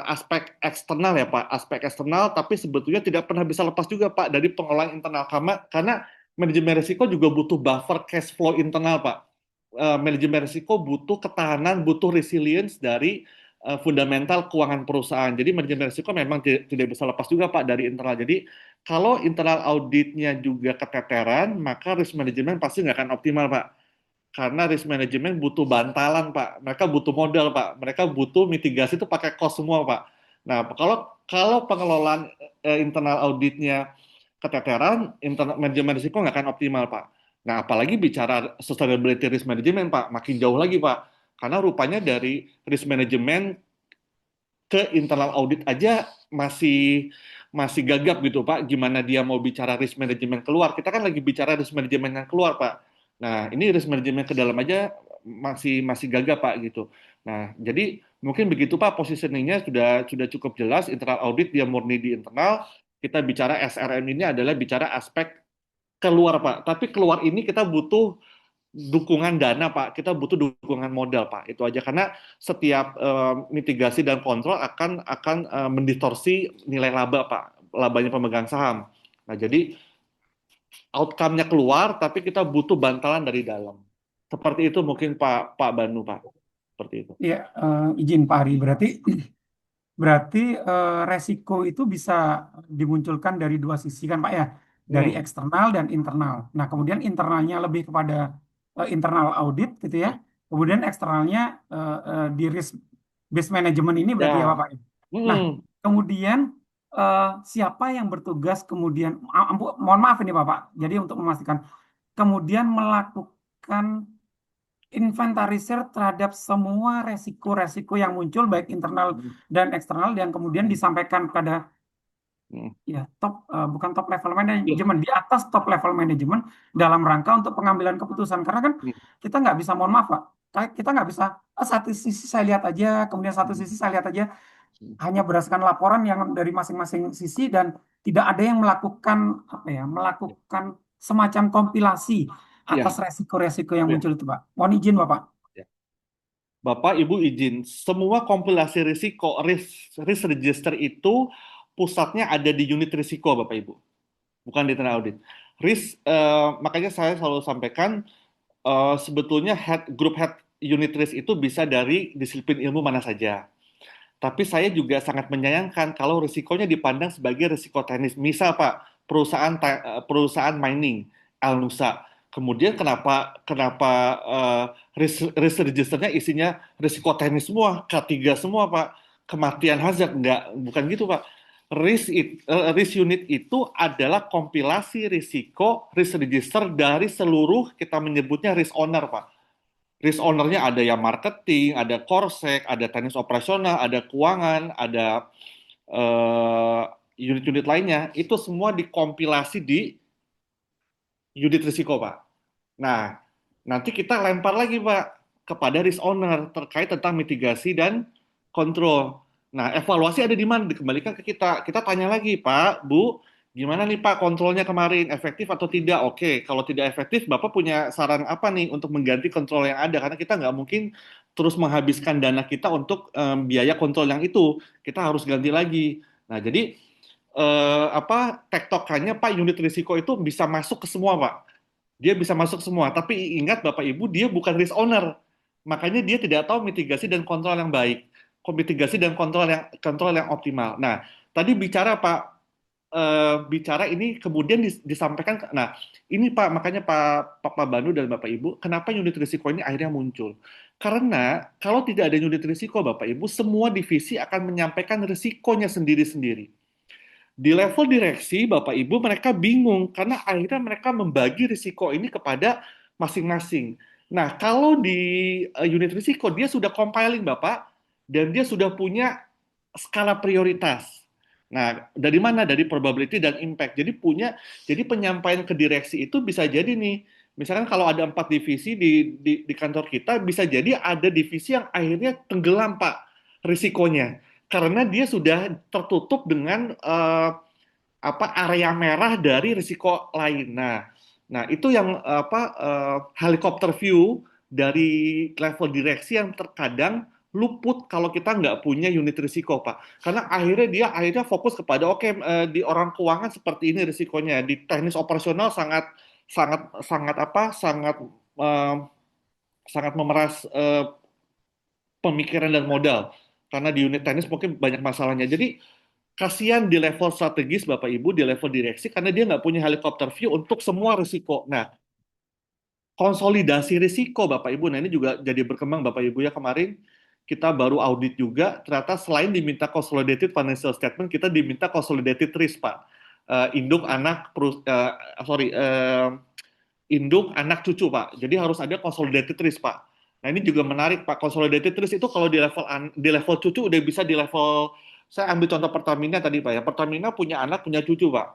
aspek eksternal ya Pak, aspek eksternal, tapi sebetulnya tidak pernah bisa lepas juga Pak dari pengelolaan internal, karena manajemen risiko juga butuh buffer cash flow internal, Pak. Manajemen risiko butuh ketahanan, butuh resilience dari fundamental keuangan perusahaan. Jadi manajemen risiko memang tidak bisa lepas juga, Pak, dari internal. Jadi kalau internal auditnya juga keteteran, maka risk management pasti nggak akan optimal, Pak. Karena risk management butuh bantalan, Pak. Mereka butuh modal, Pak. Mereka butuh mitigasi itu pakai cost semua, Pak. Nah, kalau pengelolaan internal auditnya keteteran, manajemen risiko nggak akan optimal, Pak. Nah, apalagi bicara sustainability risk management, Pak, makin jauh lagi, Pak. Karena rupanya dari risk management ke internal audit aja masih masih gagap gitu, Pak. Gimana dia mau bicara risk management keluar? Kita kan lagi bicara risk management yang keluar, Pak. Nah, ini risk management ke dalam aja masih masih gagap, Pak, gitu. Nah, jadi mungkin begitu, Pak, positioningnya sudah cukup jelas. Internal audit dia murni di internal. Kita bicara SRM ini adalah bicara aspek keluar, Pak. Tapi keluar ini kita butuh dukungan dana, Pak. Kita butuh dukungan modal, Pak. Itu aja, karena setiap mitigasi dan kontrol akan mendistorsi nilai laba, Pak. Labanya pemegang saham. Nah, jadi outcome-nya keluar, tapi kita butuh bantalan dari dalam. Seperti itu mungkin Pak Banu, Pak. Seperti itu. Ya, izin Pak Ari, berarti resiko itu bisa dimunculkan dari dua sisi kan Pak ya, dari eksternal dan internal. Nah, kemudian internalnya lebih kepada internal audit gitu ya, kemudian eksternalnya di risk based management ini berarti ya Pak. Nah, kemudian siapa yang bertugas kemudian, mohon maaf ini Bapak, jadi untuk memastikan, kemudian melakukan inventarisir terhadap semua resiko-resiko yang muncul baik internal dan eksternal yang kemudian disampaikan kepada ya bukan top level manajemen, di atas top level manajemen dalam rangka untuk pengambilan keputusan, karena kan kita nggak bisa, mohon maaf Pak, kita nggak bisa satu sisi saya lihat aja, kemudian satu sisi saya lihat aja, hanya berdasarkan laporan yang dari masing-masing sisi dan tidak ada yang melakukan melakukan semacam kompilasi atas resiko-resiko yang muncul itu, Pak. Mohon izin, Bapak. Bapak, Ibu izin, semua kompilasi risiko, risk register itu pusatnya ada di unit risiko, Bapak Ibu. Bukan di internal audit. Makanya saya selalu sampaikan, sebetulnya group head unit risk itu bisa dari disiplin ilmu mana saja. Tapi saya juga sangat menyayangkan kalau risikonya dipandang sebagai risiko teknis. Misal, Pak, perusahaan mining, Alnusa. Kemudian kenapa risk registernya isinya risiko teknis semua, K3 semua, Pak. Kematian hazard, bukan gitu, Pak. Risk unit itu adalah kompilasi risiko risk register dari seluruh kita menyebutnya risk owner, Pak. Risk ownernya ada yang marketing, ada korsek, ada teknis operasional, ada keuangan, ada eh, unit-unit lainnya. Itu semua dikompilasi di unit risiko, Pak. Nah, nanti kita lempar lagi, Pak, kepada risk owner terkait tentang mitigasi dan kontrol. Nah, evaluasi ada di mana? Dikembalikan ke kita. Kita tanya lagi, Pak, Bu, gimana nih Pak kontrolnya kemarin? Efektif atau tidak? Oke, kalau tidak efektif, Bapak punya saran apa nih untuk mengganti kontrol yang ada? Karena kita nggak mungkin terus menghabiskan dana kita untuk biaya kontrol yang itu. Kita harus ganti lagi. Nah, jadi tektokannya Pak unit risiko itu bisa masuk ke semua, Pak. Dia bisa masuk semua, tapi ingat Bapak Ibu, dia bukan risk owner. Makanya dia tidak tahu mitigasi dan kontrol yang baik. Mitigasi dan kontrol yang optimal. Nah, tadi bicara Pak, bicara ini kemudian disampaikan. Nah, ini Pak, makanya Pak Banu dan Bapak Ibu, kenapa unit risiko ini akhirnya muncul? Karena kalau tidak ada unit risiko, Bapak Ibu, semua divisi akan menyampaikan risikonya sendiri-sendiri. Di level direksi, Bapak Ibu, mereka bingung karena akhirnya mereka membagi risiko ini kepada masing-masing. Nah, kalau di unit risiko, dia sudah compiling, Bapak, dan dia sudah punya skala prioritas. Nah, dari mana? Dari probability dan impact. Jadi penyampaian ke direksi itu bisa jadi nih, misalkan kalau ada 4 divisi di kantor kita, bisa jadi ada divisi yang akhirnya tenggelam, Pak, risikonya karena dia sudah tertutup dengan area merah dari risiko lain. Nah itu yang helikopter view dari level direksi yang terkadang luput kalau kita nggak punya unit risiko, Pak. Karena akhirnya fokus kepada di orang keuangan seperti ini risikonya, di teknis operasional sangat sangat sangat eh, sangat memeras pemikiran dan modal. Karena di unit teknis mungkin banyak masalahnya. Jadi kasihan di level strategis Bapak Ibu, di level direksi, karena dia nggak punya helikopter view untuk semua risiko. Nah, konsolidasi risiko Bapak Ibu, nah ini juga jadi berkembang Bapak Ibu ya kemarin, kita baru audit juga, ternyata selain diminta consolidated financial statement, kita diminta consolidated risk Pak. Induk anak, induk anak cucu Pak. Jadi harus ada consolidated risk Pak. Nah ini juga menarik Pak. Consolidated risk itu kalau di level cucu udah bisa di level, saya ambil contoh Pertamina tadi Pak ya. Pertamina punya anak punya cucu Pak.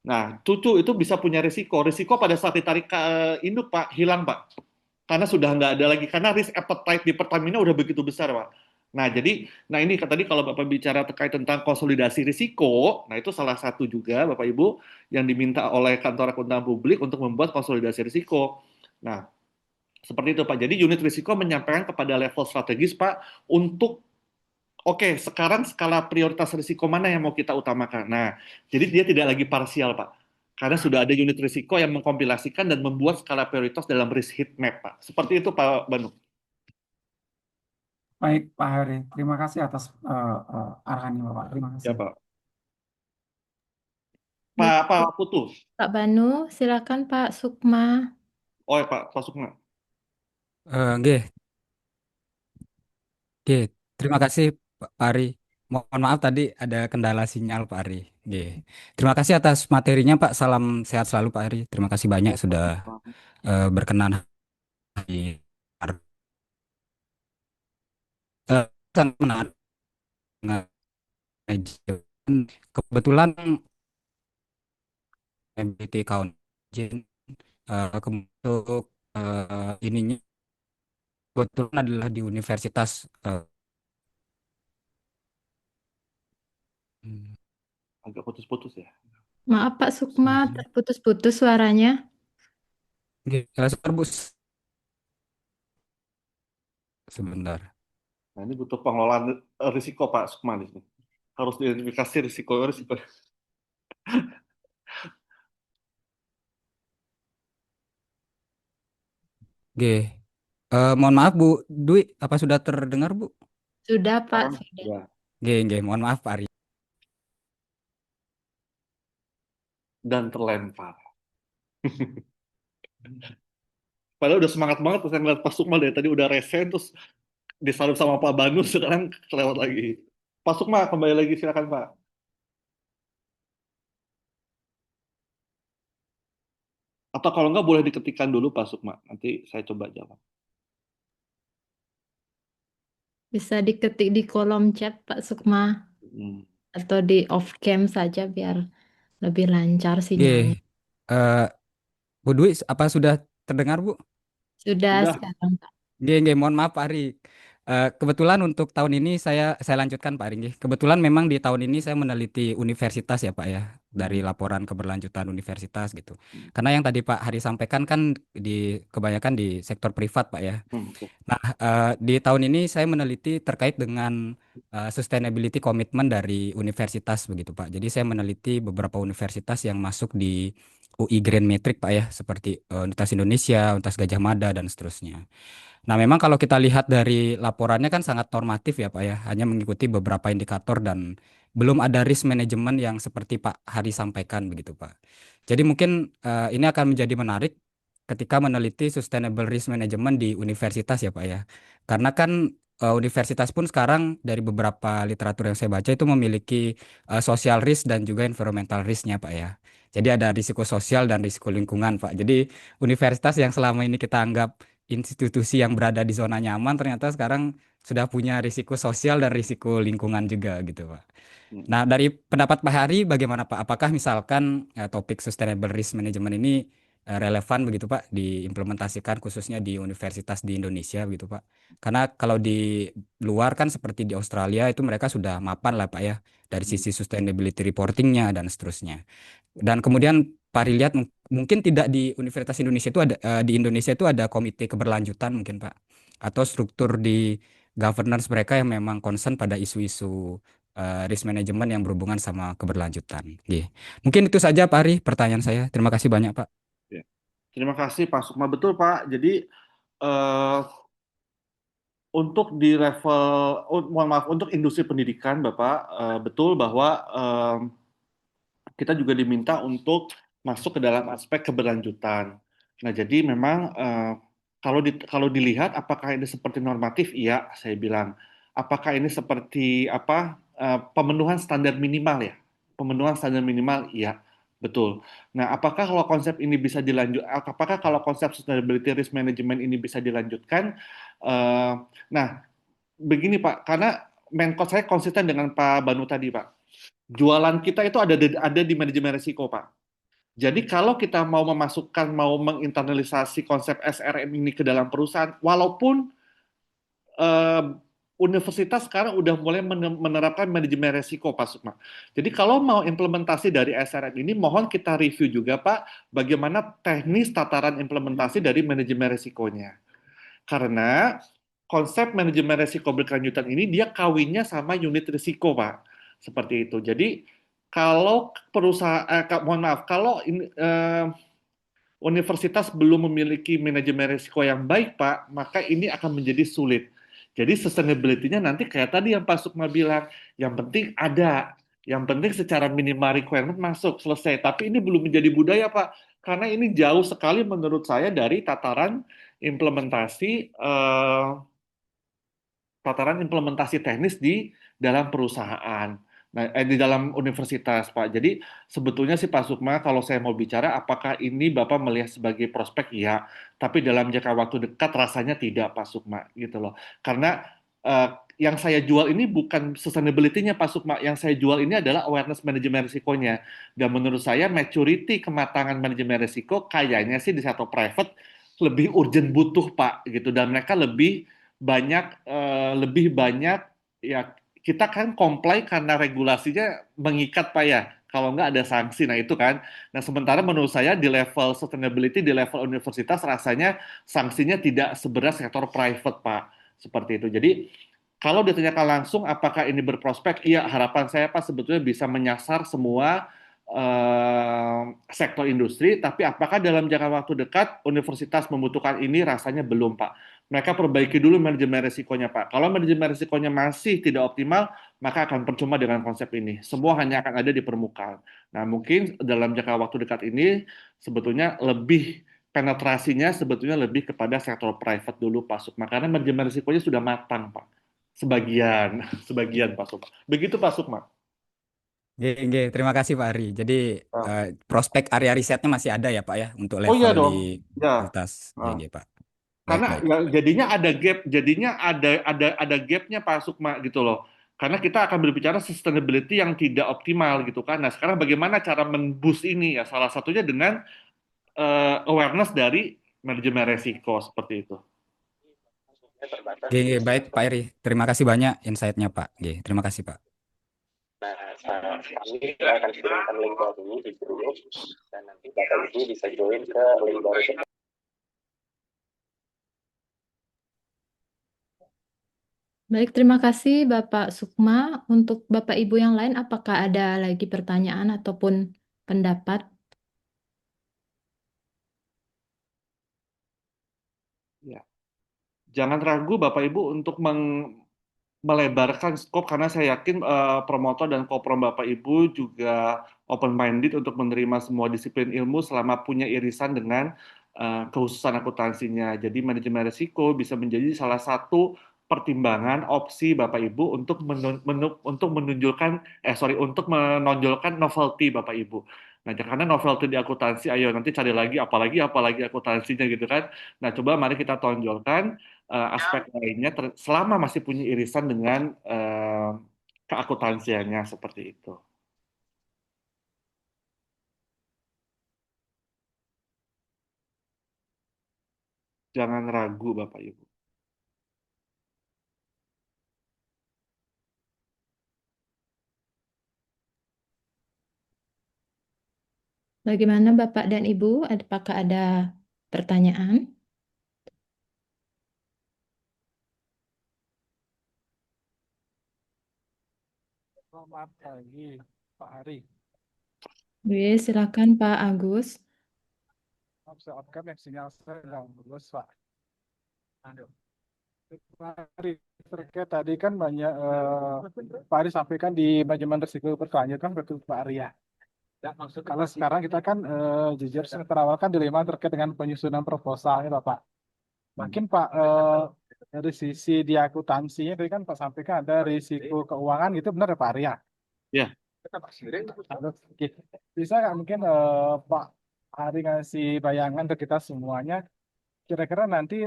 Nah cucu itu bisa punya risiko. Risiko pada saat ditarik ke induk Pak hilang Pak. Karena sudah nggak ada lagi. Karena risk appetite di Pertamina udah begitu besar Pak. Nah ini tadi kalau Bapak bicara terkait tentang konsolidasi risiko, nah itu salah satu juga Bapak Ibu yang diminta oleh kantor akuntan publik untuk membuat konsolidasi risiko. Nah, seperti itu Pak. Jadi unit risiko menyampaikan kepada level strategis Pak untuk sekarang skala prioritas risiko mana yang mau kita utamakan. Nah, jadi dia tidak lagi parsial Pak. Karena sudah ada unit risiko yang mengkompilasikan dan membuat skala prioritas dalam risk heat map Pak. Seperti itu Pak Banu. Baik, Pak Heri. Terima kasih atas arahannya, Bapak. Terima Ya kasih. Pak. Baik, Pak Putu. Pak Banu, silakan Pak Sukma. Oh ya Pak Sukma. Nggih, nggih. Terima kasih Pak Ari. Mohon maaf tadi ada kendala sinyal Pak Ari. Nggih. Terima kasih atas materinya Pak. Salam sehat selalu Pak Ari. Terima kasih banyak Ya, sudah Pak. berkenan di sangat menarik dengan kebetulan MBT Count untuk ininya kebetulan adalah di Universitas Agak putus-putus ya. Maaf Pak Sukma, terputus-putus suaranya. nggih, sebentar. Nah, ini butuh pengelolaan risiko Pak Sukma di sini. Harus diidentifikasi risiko. Oke. Mohon maaf Bu Dwi, apa sudah terdengar Bu? Sudah Pak, Sekarang sudah. ya, Oke, mohon maaf Pak Ari. dan terlempar. Padahal udah semangat banget pas ngeliat Pak Sukma dari tadi udah resen terus disalib sama Pak Banu sekarang kelewat lagi. Pak Sukma kembali lagi silakan Pak. Atau kalau nggak boleh diketikkan dulu Pak Sukma, nanti saya coba jawab. Bisa diketik di kolom chat Pak Sukma Hmm. atau di off cam saja biar lebih lancar Oke, sinyalnya. eh, Bu Dwi, apa sudah terdengar Bu? Sudah Sudah. sekarang Pak. Nggih, mohon maaf Pak Ari. Kebetulan untuk tahun ini saya lanjutkan Pak Ari. Nggih. Kebetulan memang di tahun ini saya meneliti universitas ya Pak ya, dari Hmm. laporan keberlanjutan universitas gitu. Hmm. Karena yang tadi Pak Hari sampaikan kan kebanyakan di sektor privat Pak ya. Oke. Nah, di tahun ini saya meneliti terkait dengan sustainability commitment dari universitas begitu Pak. Jadi saya meneliti beberapa universitas yang masuk di UI Grand Metric Pak ya, seperti Universitas Indonesia, Universitas Gajah Mada dan seterusnya. Nah, memang kalau kita lihat dari laporannya kan sangat normatif ya Pak ya, hanya mengikuti beberapa indikator dan belum ada risk management yang seperti Pak Hari sampaikan begitu Pak. Jadi mungkin ini akan menjadi menarik ketika meneliti sustainable risk management di universitas ya Pak ya. Karena kan universitas pun sekarang dari beberapa literatur yang saya baca itu memiliki social risk dan juga environmental risknya Pak ya. Jadi ada risiko sosial dan risiko lingkungan Pak. Jadi universitas yang selama ini kita anggap institusi yang berada di zona nyaman ternyata sekarang sudah punya risiko sosial dan risiko lingkungan juga gitu Pak. Hmm. Nah, dari pendapat Pak Hari bagaimana Pak? Apakah misalkan topik sustainable risk management ini relevan begitu Pak diimplementasikan khususnya di universitas di Indonesia begitu Pak? Karena kalau di luar kan seperti di Australia itu mereka sudah mapan lah Pak ya dari Hmm. sisi sustainability reportingnya dan seterusnya. Dan kemudian Pak Ari lihat mungkin tidak di Universitas Indonesia itu ada di Indonesia itu ada komite keberlanjutan mungkin Pak atau struktur di governance mereka yang memang concern pada isu-isu risk management yang berhubungan sama keberlanjutan. Oke. Mungkin itu saja Pak Ari pertanyaan saya. Terima kasih banyak Pak. Ya. Terima kasih Pak Sukma. Betul Pak. Jadi eh, untuk di level, mohon maaf, untuk industri pendidikan Bapak, betul bahwa kita juga diminta untuk masuk ke dalam aspek keberlanjutan. Nah, jadi memang kalau dilihat apakah ini seperti normatif? Iya, saya bilang. Apakah ini seperti apa pemenuhan standar minimal ya? Pemenuhan standar minimal, iya, betul. Nah, apakah kalau konsep ini bisa dilanjut? Apakah kalau konsep sustainability risk management ini bisa dilanjutkan? Eh, nah, begini Pak, karena Menkos saya konsisten dengan Pak Banu tadi Pak. Jualan kita itu ada di manajemen risiko, Pak. Jadi kalau kita mau memasukkan, mau menginternalisasi konsep SRM ini ke dalam perusahaan, walaupun eh, universitas sekarang udah mulai menerapkan manajemen risiko, Pak Sukma. Jadi kalau mau implementasi dari SRM ini, mohon kita review juga, Pak, bagaimana teknis tataran implementasi dari manajemen risikonya. Karena konsep manajemen risiko berkelanjutan ini dia kawinnya sama unit risiko, Pak. Seperti itu. Jadi kalau perusahaan, mohon maaf, kalau universitas belum memiliki manajemen risiko yang baik, Pak, maka ini akan menjadi sulit. Jadi sustainability-nya nanti kayak tadi yang Pak Sukma bilang, yang penting ada, yang penting secara minimal requirement masuk, selesai. Tapi ini belum menjadi budaya, Pak, karena ini jauh sekali menurut saya dari implementasi tataran implementasi teknis di dalam perusahaan. Nah, di dalam universitas, Pak. Jadi sebetulnya sih Pak Sukma, kalau saya mau bicara, apakah ini Bapak melihat sebagai prospek? Ya, tapi dalam jangka waktu dekat rasanya tidak, Pak Sukma, gitu loh. Karena yang saya jual ini bukan sustainability-nya, Pak Sukma. Yang saya jual ini adalah awareness manajemen risikonya. Dan menurut saya maturity kematangan manajemen risiko kayaknya sih di sektor private lebih urgent butuh, Pak, gitu. Dan mereka lebih banyak ya kita kan comply karena regulasinya mengikat Pak ya. Kalau nggak ada sanksi, nah itu kan. Nah sementara menurut saya di level sustainability, di level universitas rasanya sanksinya tidak seberat sektor private Pak. Seperti itu. Jadi kalau ditanyakan langsung apakah ini berprospek, iya harapan saya Pak sebetulnya bisa menyasar semua sektor industri, tapi apakah dalam jangka waktu dekat universitas membutuhkan ini rasanya belum Pak. Mereka perbaiki dulu manajemen risikonya Pak. Kalau manajemen risikonya masih tidak optimal, maka akan percuma dengan konsep ini. Semua hanya akan ada di permukaan. Nah mungkin dalam jangka waktu dekat ini sebetulnya lebih penetrasinya sebetulnya lebih kepada sektor private dulu Pak Sukma. Karena manajemen risikonya sudah matang Pak. Sebagian, sebagian Pak Sukma. Begitu Pak Sukma. Terima kasih Pak Ari. Jadi Nah, prospek area risetnya masih ada ya Pak ya untuk oh iya level di dong, ya. atas Nah, Pak. karena Baik. ya, jadinya ada gap, jadinya ada gapnya Pak Sukma gitu loh. Karena kita akan berbicara sustainability yang tidak optimal gitu kan. Nah, sekarang bagaimana cara men-boost ini ya? Salah satunya dengan awareness dari manajemen resiko seperti itu. Baik Pak Ari. Terima kasih banyak insight-nya Pak. Terima kasih Pak. Kami akan kirimkan link baru di grup dan nanti Bapak Ibu bisa join ke link baru. Baik, terima kasih Bapak Sukma. Untuk Bapak Ibu yang lain, apakah ada lagi pertanyaan ataupun pendapat? Ya. Jangan ragu Bapak Ibu untuk melebarkan skop karena saya yakin promotor dan koprom Bapak Ibu juga open minded untuk menerima semua disiplin ilmu selama punya irisan dengan kekhususan akuntansinya. Jadi manajemen risiko bisa menjadi salah satu pertimbangan opsi Bapak Ibu untuk untuk menunjukkan untuk menonjolkan novelty Bapak Ibu. Nah, karena novelty di akuntansi, ayo nanti cari lagi apalagi akuntansinya gitu kan. Nah, coba mari kita tonjolkan aspek lainnya selama masih punya irisan dengan keakuntansiannya seperti itu. Jangan ragu Bapak Ibu. Bagaimana Bapak dan Ibu? Apakah ada pertanyaan? Selamat pagi, Pak Ari. Silakan Pak Agus. Maaf, saya on cam yang sinyal saya nggak bagus, Pak. Aduh. Pak Ari, terkait tadi kan banyak Pak Ari sampaikan di manajemen risiko berkelanjutan, betul Pak Ari ya. Kalau sekarang kita kan jujur semester awal kan dilema terkait dengan penyusunan proposal ya Bapak. Mungkin Pak dari sisi di akuntansinya tadi kan Pak sampaikan ada risiko keuangan gitu benar ya Pak Ari ya? Ya. Oke. Bisa nggak mungkin Pak Ari ngasih bayangan ke kita semuanya, kira-kira nanti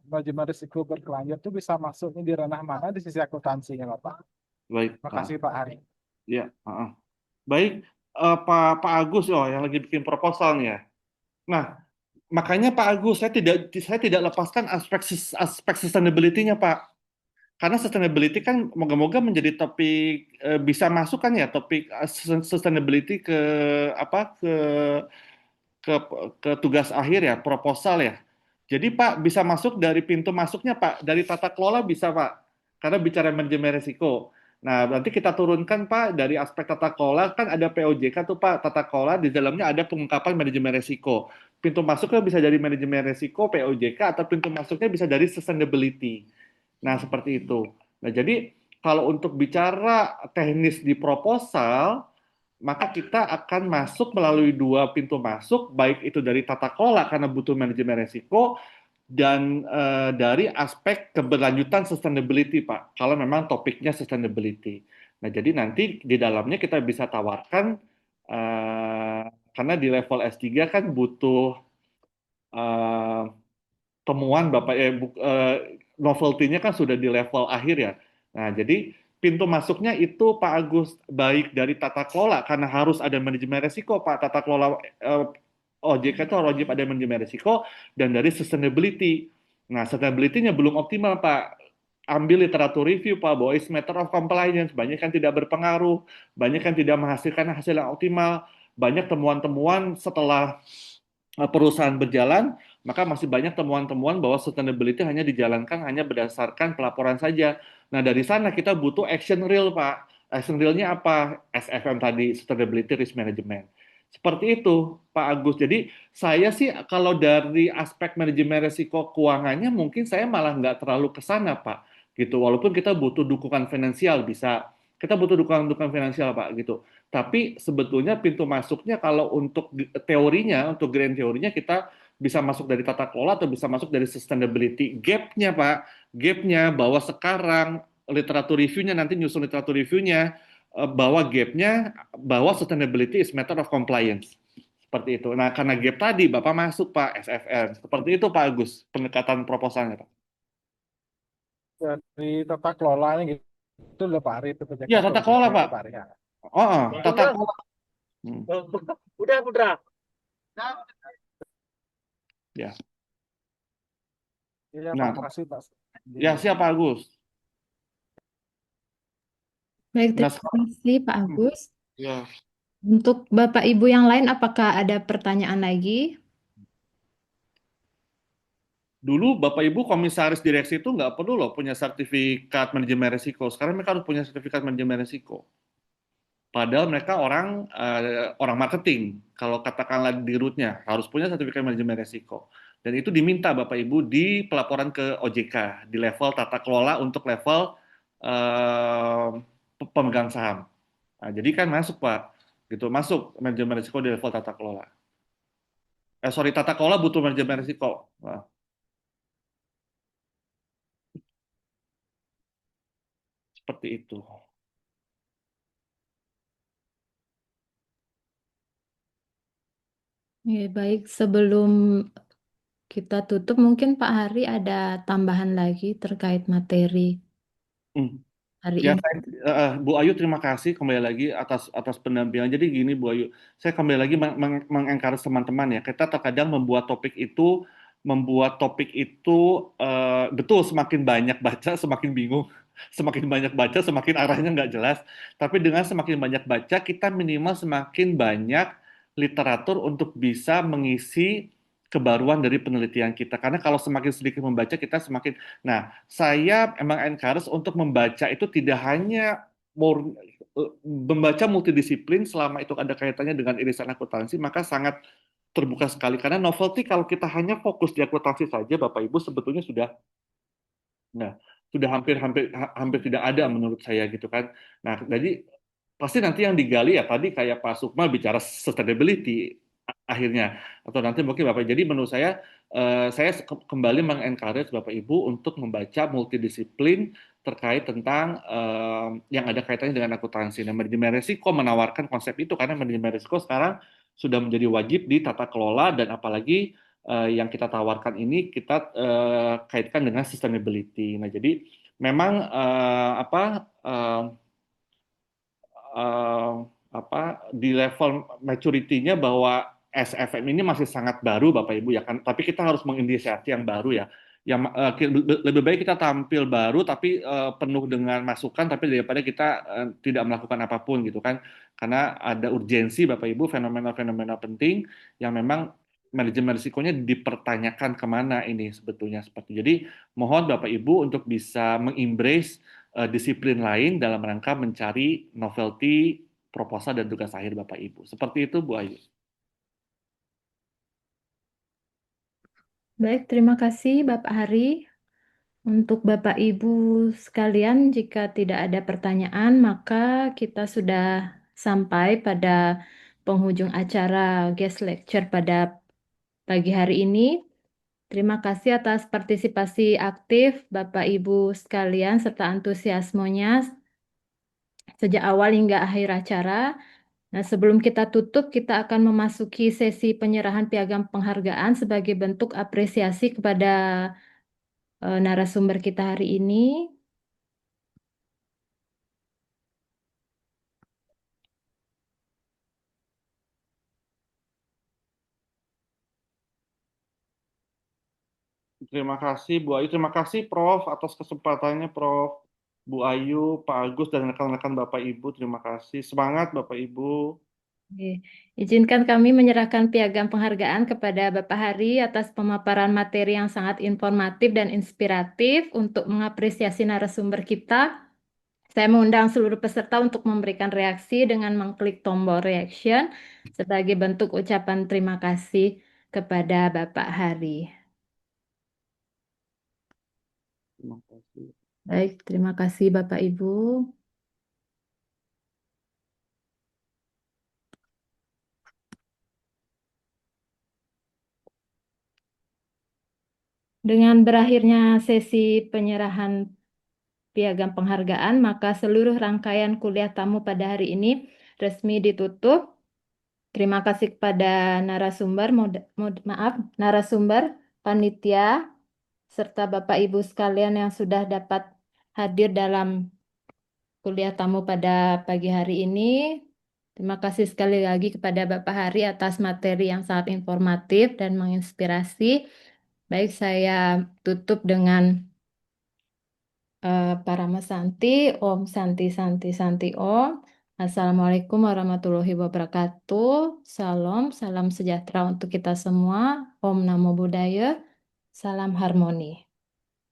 manajemen risiko berkelanjutan itu bisa masuknya di ranah mana di sisi akuntansinya Bapak? Baik. Terima kasih Pak Ari. Ya. Baik, Pak Agus yang lagi bikin proposal nih ya. Nah, makanya Pak Agus saya tidak lepaskan aspek sustainability-nya Pak. Karena sustainability kan moga-moga menjadi topik bisa masuk kan ya topik sustainability ke ke tugas akhir ya, proposal ya. Jadi Pak bisa masuk dari pintu masuknya Pak, dari tata kelola bisa Pak. Karena bicara manajemen risiko. Nah, nanti kita turunkan Pak dari aspek tata kelola kan ada POJK tuh Pak, tata kelola di dalamnya ada pengungkapan manajemen risiko. Pintu masuknya bisa dari manajemen risiko, POJK atau pintu masuknya bisa dari sustainability. Nah, seperti itu. Nah, jadi kalau untuk bicara teknis di proposal, maka kita akan masuk melalui dua pintu masuk, baik itu dari tata kelola karena butuh manajemen risiko, dan dari aspek keberlanjutan sustainability, Pak. Kalau memang topiknya sustainability. Nah, jadi nanti di dalamnya kita bisa tawarkan, karena di level S3 kan butuh temuan Bapak novelty-nya kan sudah di level akhir ya. Nah, jadi pintu masuknya itu Pak Agus baik dari tata kelola karena harus ada manajemen risiko Pak, tata kelola OJK itu wajib ada manajemen risiko dan dari sustainability. Nah, sustainability-nya belum optimal Pak. Ambil literatur review Pak, bahwa is matter of compliance, banyak yang tidak berpengaruh, banyak yang tidak menghasilkan hasil yang optimal, banyak temuan-temuan setelah perusahaan berjalan, maka masih banyak temuan-temuan bahwa sustainability hanya dijalankan hanya berdasarkan pelaporan saja. Nah, dari sana kita butuh action real, Pak. Action real-nya apa? SFM tadi, Sustainability Risk Management. Seperti itu, Pak Agus. Jadi, saya sih kalau dari aspek manajemen risiko keuangannya, mungkin saya malah nggak terlalu ke sana, Pak. Gitu. Walaupun kita butuh dukungan finansial, bisa. Kita butuh dukungan finansial, Pak. Gitu. Tapi sebetulnya pintu masuknya kalau untuk teorinya, untuk grand teorinya kita bisa masuk dari tata kelola atau bisa masuk dari sustainability. Gap-nya Pak, gap-nya bahwa sekarang literatur review-nya nanti nyusun literatur review-nya bahwa gapnya, bahwa sustainability is matter of compliance. Seperti itu. Nah, karena gap tadi, Bapak masuk, Pak, SFR. Seperti itu, Pak Agus, pendekatan proposalnya, Pak. Dari tata kelolanya gitu, itu udah Pak Ari, itu Ya, proyeknya tata kelola, Pak. itu Pak Ari ya. Oh, tata kelola. Udah, Putra. Ya. Iya Nah, Pak, makasih Pak. ya siap, Pak Agus. Baik, Nah, terima kasih Pak Agus. ya. Untuk Bapak Ibu yang lain, apakah ada pertanyaan lagi? Dulu Bapak Ibu komisaris direksi itu nggak perlu loh punya sertifikat manajemen risiko. Sekarang mereka harus punya sertifikat manajemen risiko. Padahal mereka orang marketing. Kalau katakanlah di rootnya harus punya sertifikat manajemen risiko. Dan itu diminta Bapak Ibu di pelaporan ke OJK di level tata kelola untuk level eh, pemegang saham. Nah, jadi kan masuk Pak, gitu masuk manajemen risiko di level tata kelola. Sorry, tata kelola butuh manajemen risiko. Nah, seperti itu. Ya, baik, sebelum kita tutup, mungkin Pak Hari ada tambahan lagi terkait materi Hmm. hari Ya, ini. Bu Ayu terima kasih kembali lagi atas atas pendampingan. Jadi gini Bu Ayu, saya kembali lagi mengencourage teman-teman ya. Kita terkadang membuat topik itu betul semakin banyak baca semakin bingung, semakin banyak baca semakin arahnya nggak jelas. Tapi dengan semakin banyak baca kita minimal semakin banyak literatur untuk bisa mengisi kebaruan dari penelitian kita. Karena kalau semakin sedikit membaca kita semakin. Nah, saya emang encourage untuk membaca itu tidak hanya membaca multidisiplin selama itu ada kaitannya dengan irisan akuntansi, maka sangat terbuka sekali. Karena novelty kalau kita hanya fokus di akuntansi saja, Bapak Ibu sebetulnya sudah, nah, sudah hampir tidak ada menurut saya gitu kan. Nah, jadi pasti nanti yang digali ya tadi kayak Pak Sukma bicara sustainability akhirnya, atau nanti mungkin Bapak. Jadi menurut saya kembali mengencourage Bapak Ibu untuk membaca multidisiplin terkait tentang yang ada kaitannya dengan akuntansi. Nah, manajemen risiko menawarkan konsep itu karena manajemen risiko sekarang sudah menjadi wajib di tata kelola dan apalagi yang kita tawarkan ini kita kaitkan dengan sustainability. Nah, jadi memang eh, di level maturity-nya bahwa SFM ini masih sangat baru Bapak Ibu ya kan, tapi kita harus menginisiasi yang baru ya. Yang lebih baik kita tampil baru tapi penuh dengan masukan tapi daripada kita tidak melakukan apapun gitu kan. Karena ada urgensi Bapak Ibu fenomena-fenomena penting yang memang manajemen risikonya dipertanyakan kemana ini sebetulnya seperti. Jadi mohon Bapak Ibu untuk bisa mengembrace disiplin lain dalam rangka mencari novelty proposal dan tugas akhir Bapak Ibu. Seperti itu Bu Ayu. Baik, terima kasih Bapak Hari. Untuk Bapak Ibu sekalian, jika tidak ada pertanyaan, maka kita sudah sampai pada penghujung acara guest lecture pada pagi hari ini. Terima kasih atas partisipasi aktif Bapak Ibu sekalian serta antusiasmenya sejak awal hingga akhir acara. Nah, sebelum kita tutup, kita akan memasuki sesi penyerahan piagam penghargaan sebagai bentuk apresiasi kepada narasumber kita hari ini. Terima kasih Bu Ayu, terima kasih Prof atas kesempatannya Prof. Bu Ayu, Pak Agus dan rekan-rekan Bapak Ibu, terima kasih. Semangat Bapak Ibu. Oke. Izinkan kami menyerahkan piagam penghargaan kepada Bapak Hari atas pemaparan materi yang sangat informatif dan inspiratif untuk mengapresiasi narasumber kita. Saya mengundang seluruh peserta untuk memberikan reaksi dengan mengklik tombol reaction sebagai bentuk ucapan terima kasih kepada Bapak Hari. Terima kasih. Baik, terima kasih Bapak Ibu. Dengan berakhirnya sesi penyerahan piagam penghargaan, maka seluruh rangkaian kuliah tamu pada hari ini resmi ditutup. Terima kasih kepada narasumber, narasumber, panitia, serta Bapak Ibu sekalian yang sudah dapat hadir dalam kuliah tamu pada pagi hari ini. Terima kasih sekali lagi kepada Bapak Hari atas materi yang sangat informatif dan menginspirasi. Baik, saya tutup dengan Parama Santi, Om Santi Santi Santi Om. Assalamualaikum warahmatullahi wabarakatuh. Salam, salam sejahtera untuk kita semua. Om Namo Buddhaya, salam harmoni.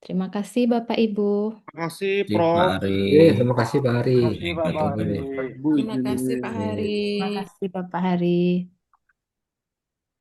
Terima kasih Bapak Ibu. Terima kasih, Terima kasih, Pak Prof. Ari. Terima kasih Pak Hari. Terima kasih Pak Atas Fahri. ini. Bu Terima kasih izin. Pak Terima Hari. kasih Bapak Hari.